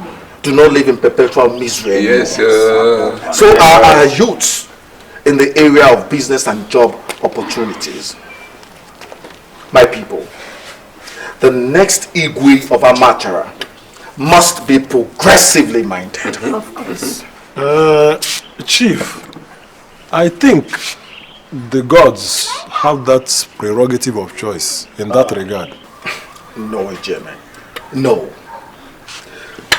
do not live in perpetual misery anymore.
Yes, sir.
So are our youths in the area of business and job opportunities. My people, the next Igwe of Amachara must be progressively minded.
Chief, I think The gods have that prerogative of choice in that regard.
No, Ejeme. No.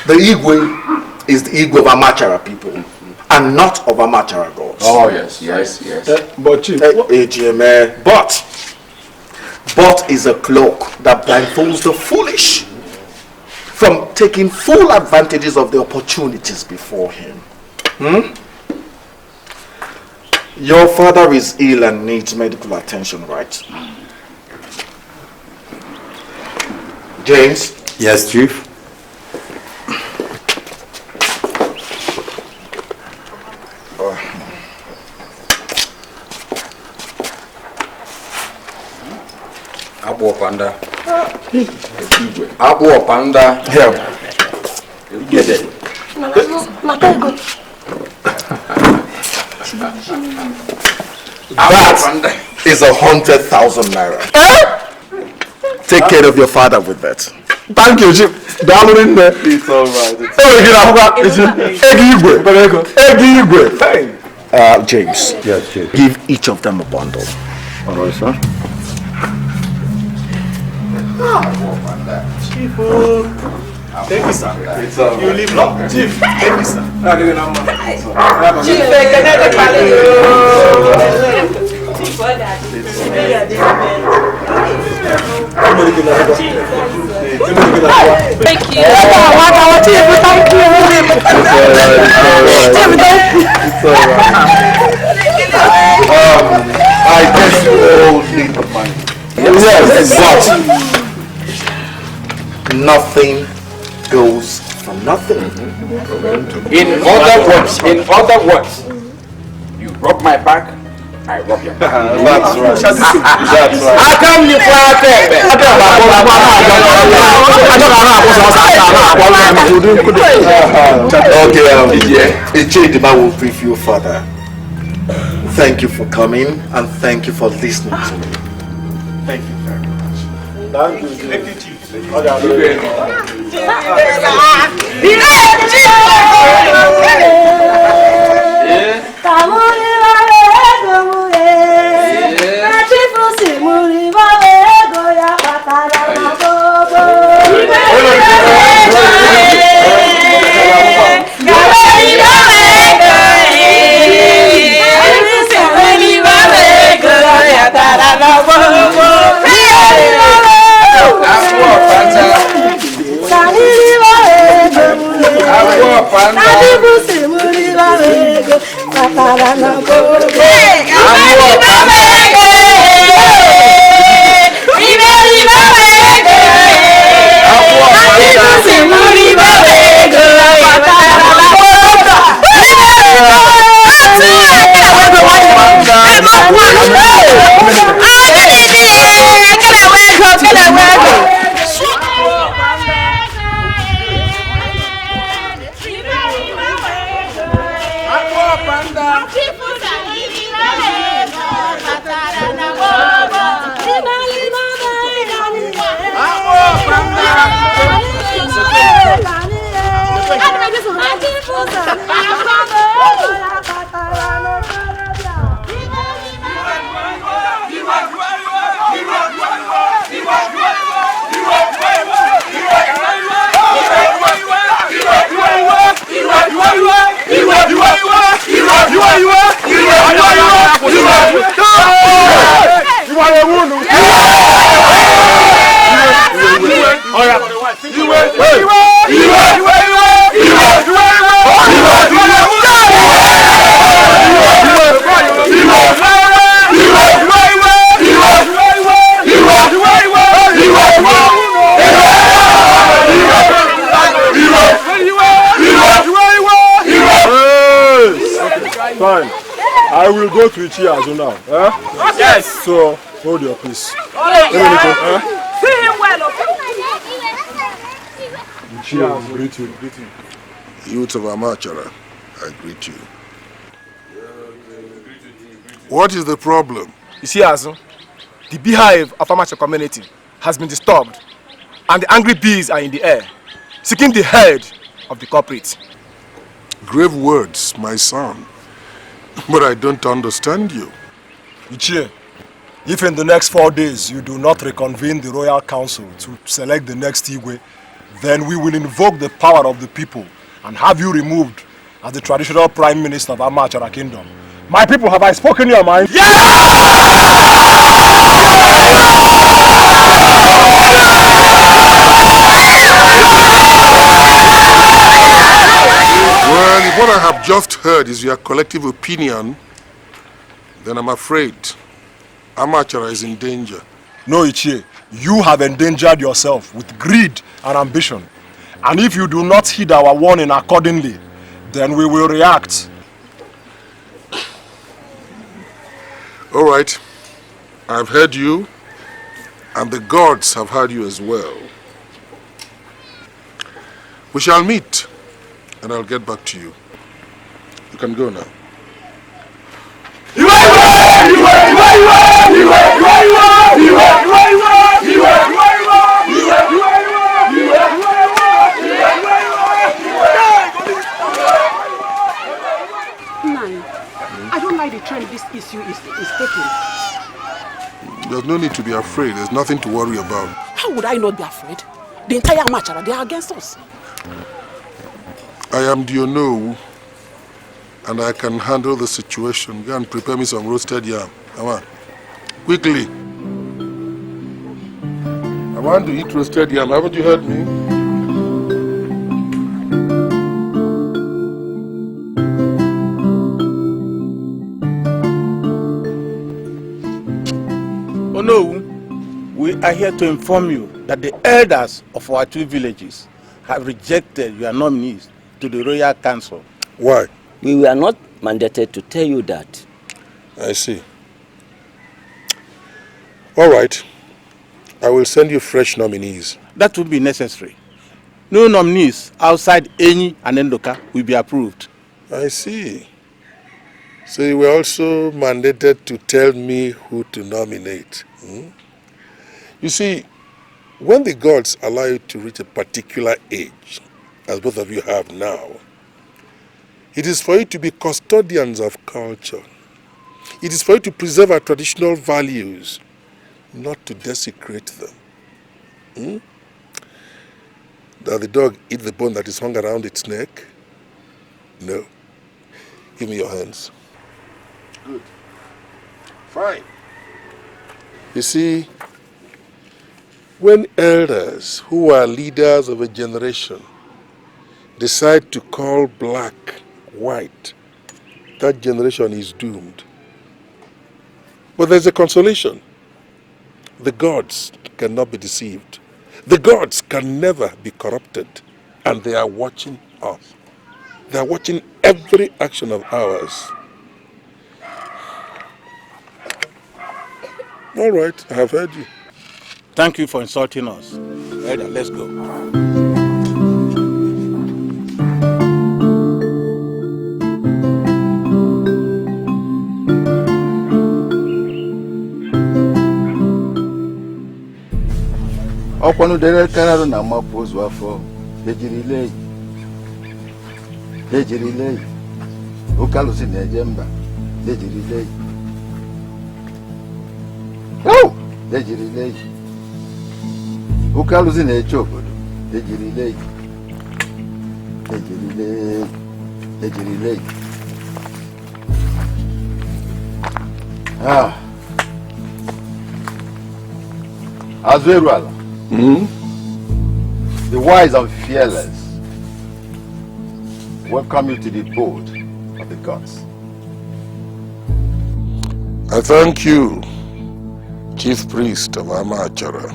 The Igwe is the Igwe of Amachara people and not of Amachara gods.
Oh, yes, yes, yes.
But Chief,
Ejeme, but is a cloak that blindfolds the foolish from taking full advantages of the opportunities before him. Your father is ill and needs medical attention, right? James?
Yes, Chief.
Abu Panda. Abu Panda.
Here.
Get it.
That is 100,000 naira. Take care of your father with that.
Thank you, Chief.
It's alright. James.
Yes, Chief.
Give each of them a bundle.
Alright, sir.
Chief, thank you, sir. It's alright. You live long. Chief, thank you, sir.
Thank you.
I guess you all need the money. Yes, but nothing goes for nothing.
In other words, you rub my back, I rub your back.
That's right. That's right.
I come you
Okay, the man will brief you further. Thank you for coming and thank you for listening to me. Thank you very much.
Thank you, Chief.
Thank you, Chief.
Fine. I will go to Ichiazu now.
Yes.
So, hold your peace.
See him well.
Ichiazu, greet you.
Youth of Amachara, I greet you. What is the problem?
You see, Azu, the beehive of Amachara community has been disturbed, and the angry bees are in the air, seeking the head of the culprit.
Grave words, my son. But I don't understand you.
Ichie, if in the next 4 days you do not reconvene the Royal Council to select the next Igwe, then we will invoke the power of the people and have you removed as the traditional Prime Minister of Amachara Kingdom. My people, have I spoken your mind?
Well, if what I have just heard is your collective opinion, then I'm afraid Amachara is in danger.
No, Ichie, you have endangered yourself with greed and ambition. And if you do not heed our warning accordingly, then we will react.
All right, I've heard you, and the gods have heard you as well. We shall meet, and I'll get back to you. You can go now.
I don't like the trend this issue is taking.
There's no need to be afraid. There's nothing to worry about.
How would I not be afraid? The entire Amachara, they are against us.
I am Diono, and I can handle the situation. Go and prepare me some roasted yam. Come on. Quickly. I want to eat roasted yam. Haven't you heard me?
Oh no, we are here to inform you that the elders of our 2 villages have rejected your nominees to the Royal Council.
Why?
We were not mandated to tell you that.
I see. All right. I will send you fresh nominees.
That will be necessary. No nominees outside Enyi and Endoka will be approved.
I see. So you were also mandated to tell me who to nominate. You see, when the gods allow you to reach a particular age, as both of you have now, it is for you to be custodians of culture. It is for you to preserve our traditional values, not to desecrate them. Does the dog eat the bone that is hung around its neck? No. Give me your hands. Good. Fine. You see, when elders who are leaders of a generation decide to call black white, that generation is doomed. But there's a consolation. The gods cannot be deceived. The gods can never be corrupted. And they are watching us. They are watching every action of ours. All right, I have heard you.
Thank you for insulting us. Elder, let's go.
Ọkwanu dere kanado na mapozu afọ ejiri ukalusi na ejemba ejiri ukalusi na eche obodo ejiri Azueruala. The wise and fearless welcome you to the board of the gods.
I thank you, Chief Priest of Amachara.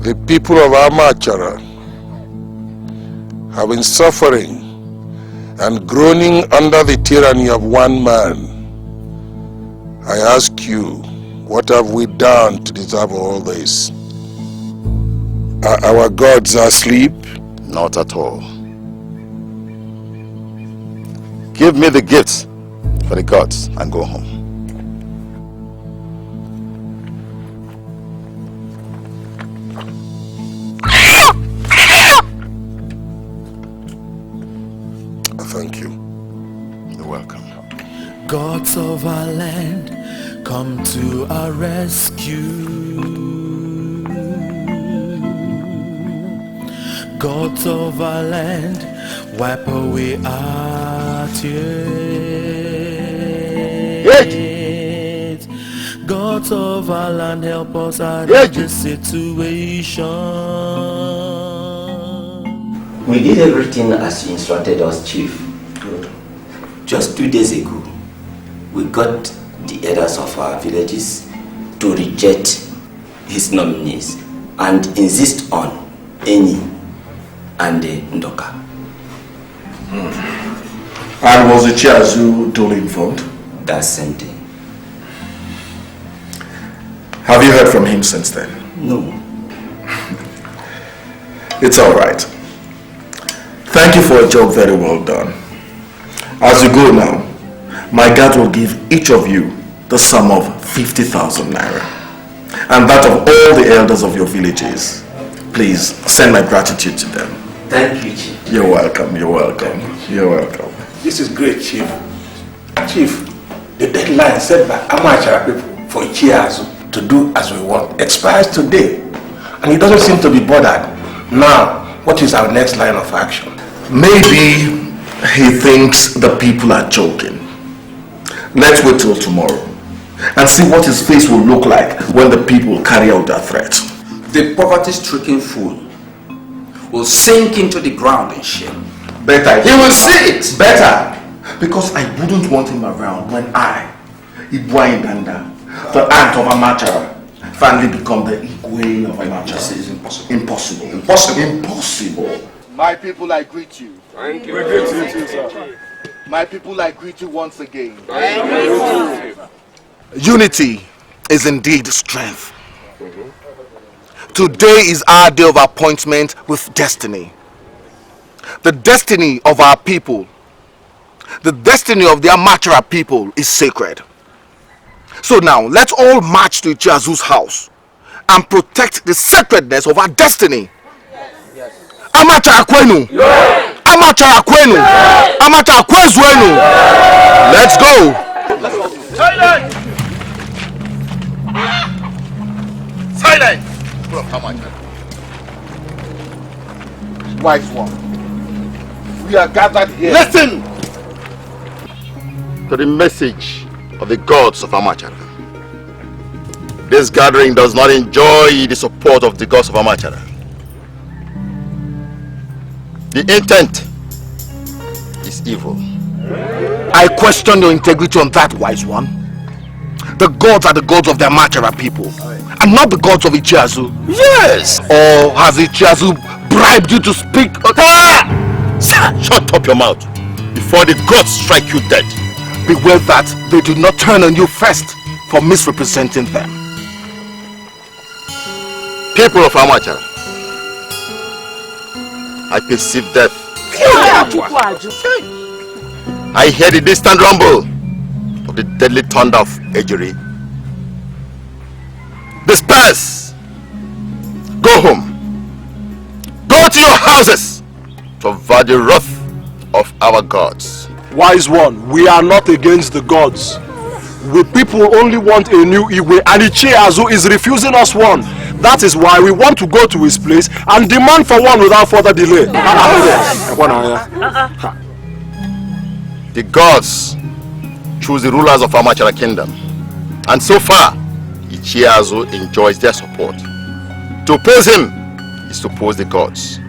The people of Amachara have been suffering and groaning under the tyranny of one man. I ask you, what have we done to deserve all this? Are our gods asleep?
Not at all. Give me the gifts for the gods and go home.
Thank you.
You're welcome.
Gods of our land, come to our rescue. Gods of our land, wipe away our tears. Gods of our land, help us out of this situation.
We did everything as you instructed us, Chief. Just 2 days ago, we got the elders of our villages to reject his nominees and insist on Eni and Ndoka.
And was the Chiazu duly informed?
That same day.
Have you heard from him since then?
No.
It's all right. Thank you for a job very well done. As you go now, my guard will give each of you the sum of 50,000 naira and that of all the elders of your villages. Please send my gratitude to them.
Thank you, Chief.
You're welcome, you're welcome, you're welcome.
This is great, Chief. Chief, the deadline set by Amachara people for Chiazu to do as we want expires today. And he doesn't seem to be bothered. Now, what is our next line of action?
Maybe he thinks the people are joking. Let's wait till tomorrow and see what his face will look like when the people carry out their threat.
The poverty-stricken fool will sink into the ground in shame.
Better. He will see it. Better. Because I wouldn't want him around when I, Ibwa Indanda, the aunt of Amachara, finally become the Igwe of Amachara.
This is impossible.
Impossible. Impossible. Impossible.
My people, I greet you.
Thank you.
We greet you too, sir. My people, I greet you once again.
Thank you.
Unity is indeed strength. Today is our day of appointment with destiny. The destiny of our people, the destiny of the Amachara people is sacred. So now, let's all march to Chiazu's house and protect the sacredness of our destiny. Amachara kwenu! Amachara kwenu! Amachara kwezwenu! Let's go!
Silence! Silence!
Wise one, we are gathered here.
Listen to the message of the gods of Amachara. This gathering does not enjoy the support of the gods of Amachara. The intent is evil.
I question your integrity on that, wise one. The gods are the gods of the Amachara people, and not the gods of Ichiazu.
Yes!
Or has Ichiazu bribed you to speak?
Shut up your mouth before the gods strike you dead.
Beware that they do not turn on you first for misrepresenting them.
People of Amachara, I perceive death. I hear the distant rumble of the deadly thunder of Ejiri. Disperse! Go home. Go to your houses to avert the wrath of our gods.
Wise one, we are not against the gods. We people only want a new Igwe, and Ichiazu is refusing us one. That is why we want to go to his place and demand for one without further delay.
The gods choose the rulers of Amachara kingdom, and so far Ichiazu enjoys their support. To oppose him is to oppose the gods.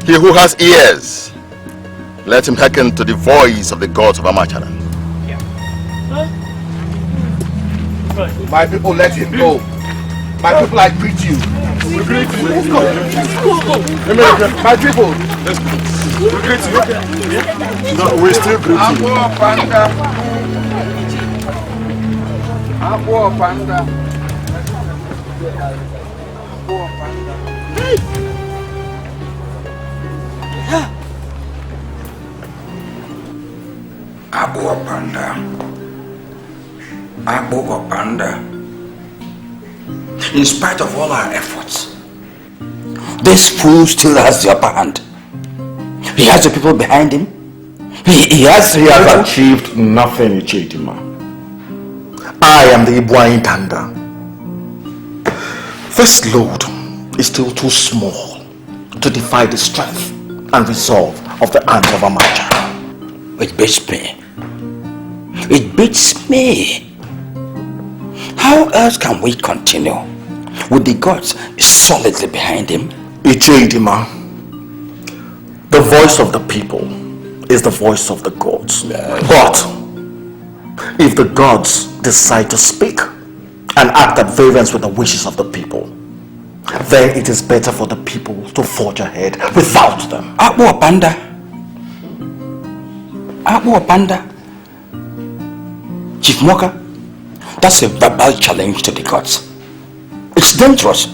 He who has ears, let him hearken to the voice of the gods of Amachara.
My people, let him go. My people, I greet you. We greet you. Let's go. My people, let's go. We greet you.
No, we still greet you.
In spite of all our efforts, this fool still has the upper hand.
He has the people behind him. He has
achieved nothing, Ichedima. I am the Ibuain Tanda. This load is still too small to defy the strength and resolve of the ant of Amaja.
It beats me. It beats me. How else can we continue with the gods solidly behind him?
Ichedima, the voice of the people is the voice of the gods. But if the gods decide to speak and act at variance with the wishes of the people, then it is better for the people to forge ahead without them.
Abu Panda. Chief Mouka, that's a verbal challenge to the gods. It's dangerous.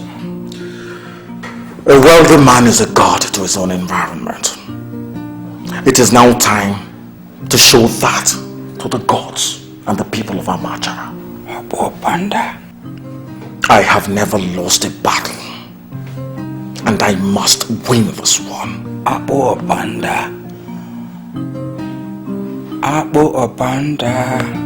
A wealthy man is a god to his own environment. It is now time to show that to the gods and the people of Amachara.
Abu Panda.
I have never lost a battle, and I must win this one.
Abu Panda. Abu Panda.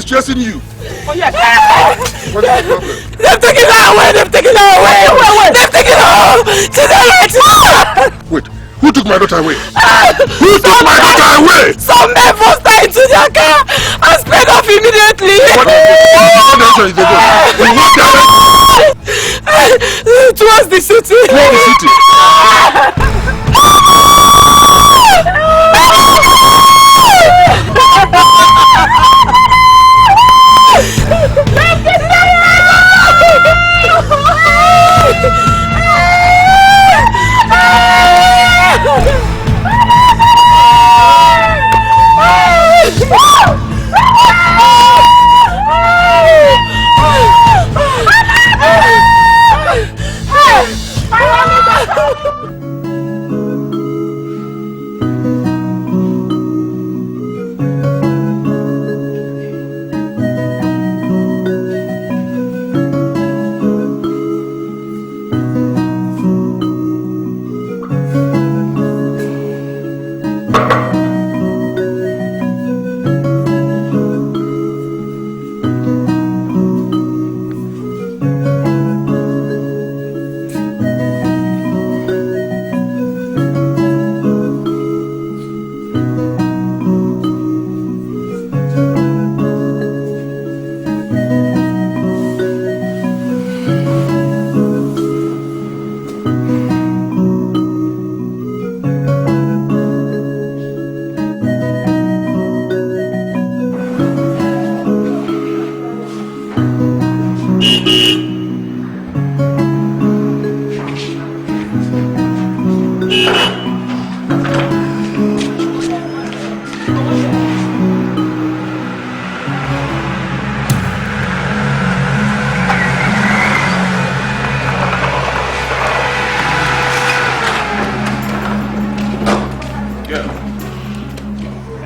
chasing you.
Oh, yes.
What is the problem?
They've taken her away. They've taken her away. They've taken her home.
Wait, who took my daughter away? Who took my daughter away?
Some men forced her into their car and sped off immediately.
What direction is they going? In what direction?
Towards the city.
Towards the city?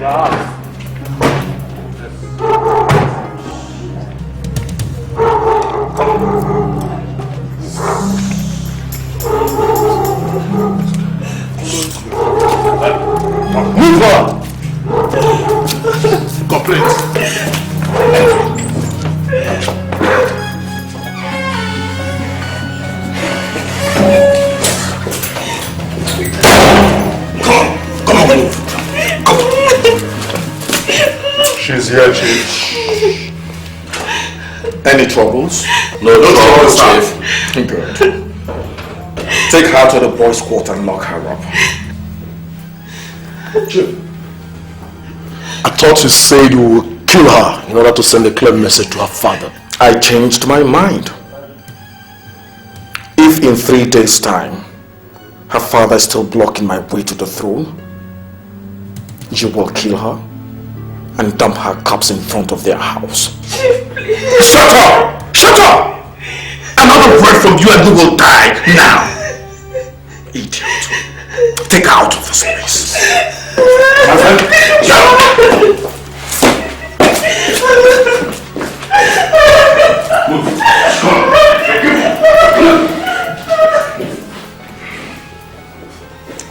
Move on! Complete. Come on, move.
She's here, Chief. Any troubles?
No troubles,
Chief. Good. Take her to the boys' quarter and lock her up. Chief, I thought you said you would kill her in order to send a clear message to her father. I changed my mind. If in 3 days' time her father is still blocking my way to the throne, you will kill her and dump her corpse in front of their house.
Please. Shut up! Shut up! Another word from you and you will die now.
Idiot. Take her out of this place.
My friend,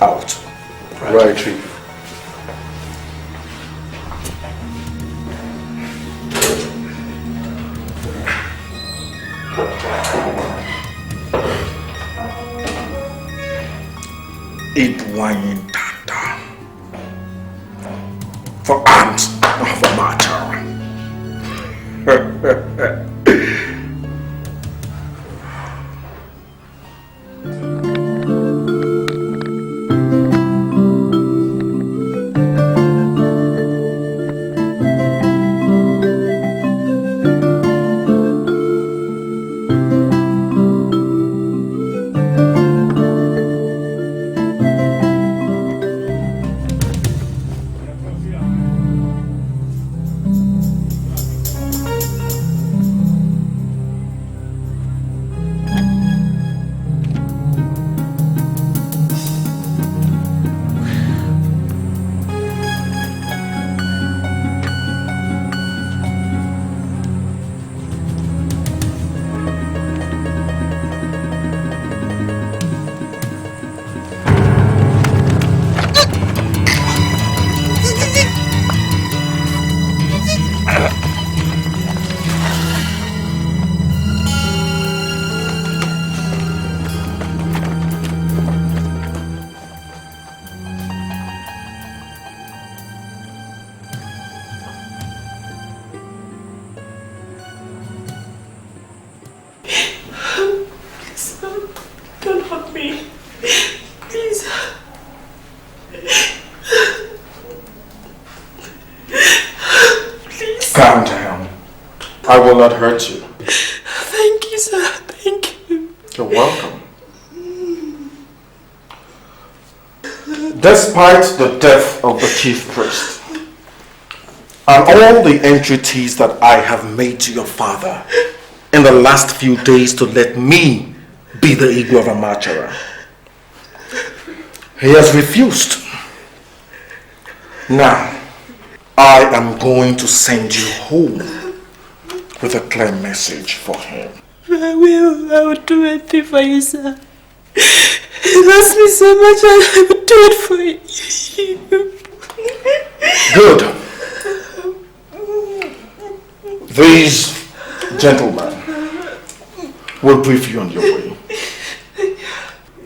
Out. Right, Chief. Idwain Tanda for arms of a martyr. Calm down. I will not hurt you.
Thank you, sir. Thank you.
You're welcome. Despite the death of the chief priest and all the entreaties that I have made to your father in the last few days to let me be the Igwe of Amachara, he has refused. Now, I am going to send you home with a clear message for him.
I will do anything for you, sir. He loves me so much, I will do it for you.
Good. These gentlemen will brief you on your way.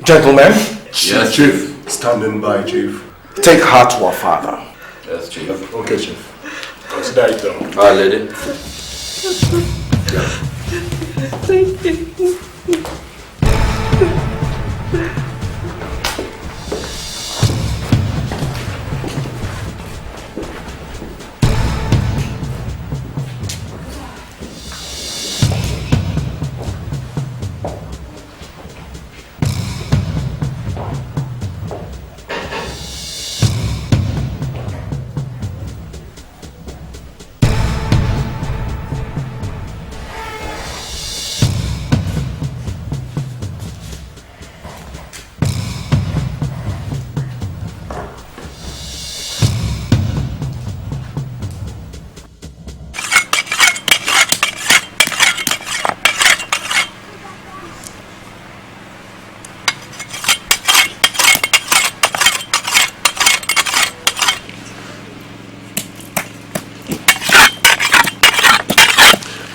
Gentlemen?
Yes, Chief. Standing by, Chief.
Take her to her father.
Yes, Chief.
Okay, Chief. Consider it done.
All right, lady.
Thank you.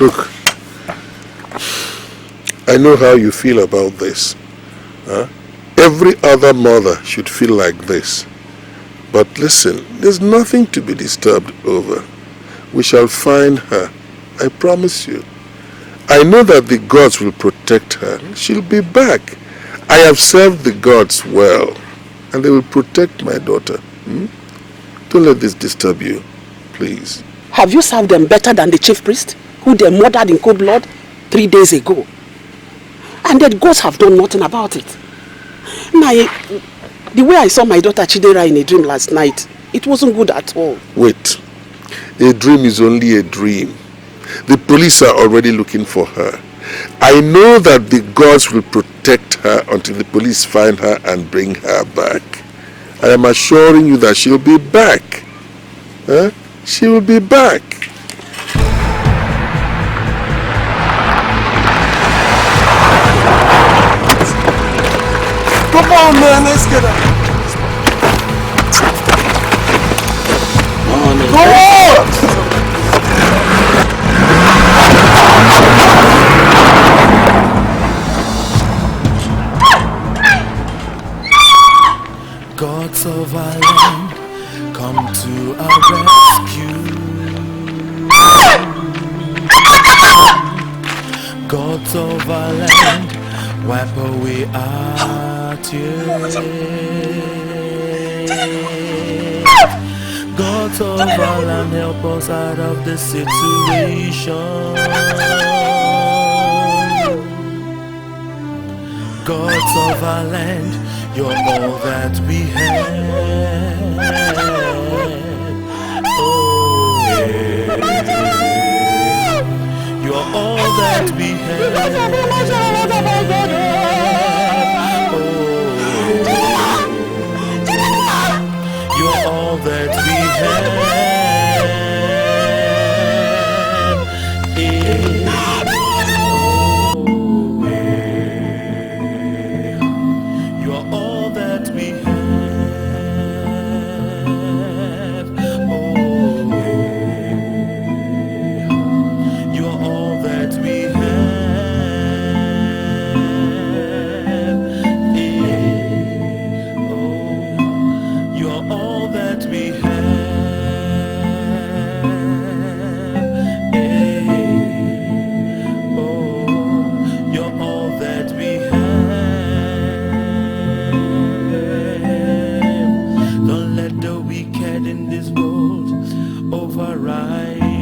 Look, I know how you feel about this. Huh? Every other mother should feel like this. But listen, there's nothing to be disturbed over. We shall find her. I promise you. I know that the gods will protect her. She'll be back. I have served the gods well, and they will protect my daughter. Don't let this disturb you, please.
Have you served them better than the chief priest, who they murdered in cold blood 3 days ago? And the gods have done nothing about it. The way I saw my daughter Chidera in a dream last night, it wasn't good at all.
Wait. A dream is only a dream. The police are already looking for her. I know that the gods will protect her until the police find her and bring her back. I am assuring you that she'll be back. Huh? She will be back.
Come on, man, let's get up. Go on!
Gods of our land, come to our rescue. Gods of our land, wipe away our tears. Gods of our land, help us out of this situation. Gods of our land, you're all that we have. Oh, yeah. You're all that we have. Oh, you're all that we have. Override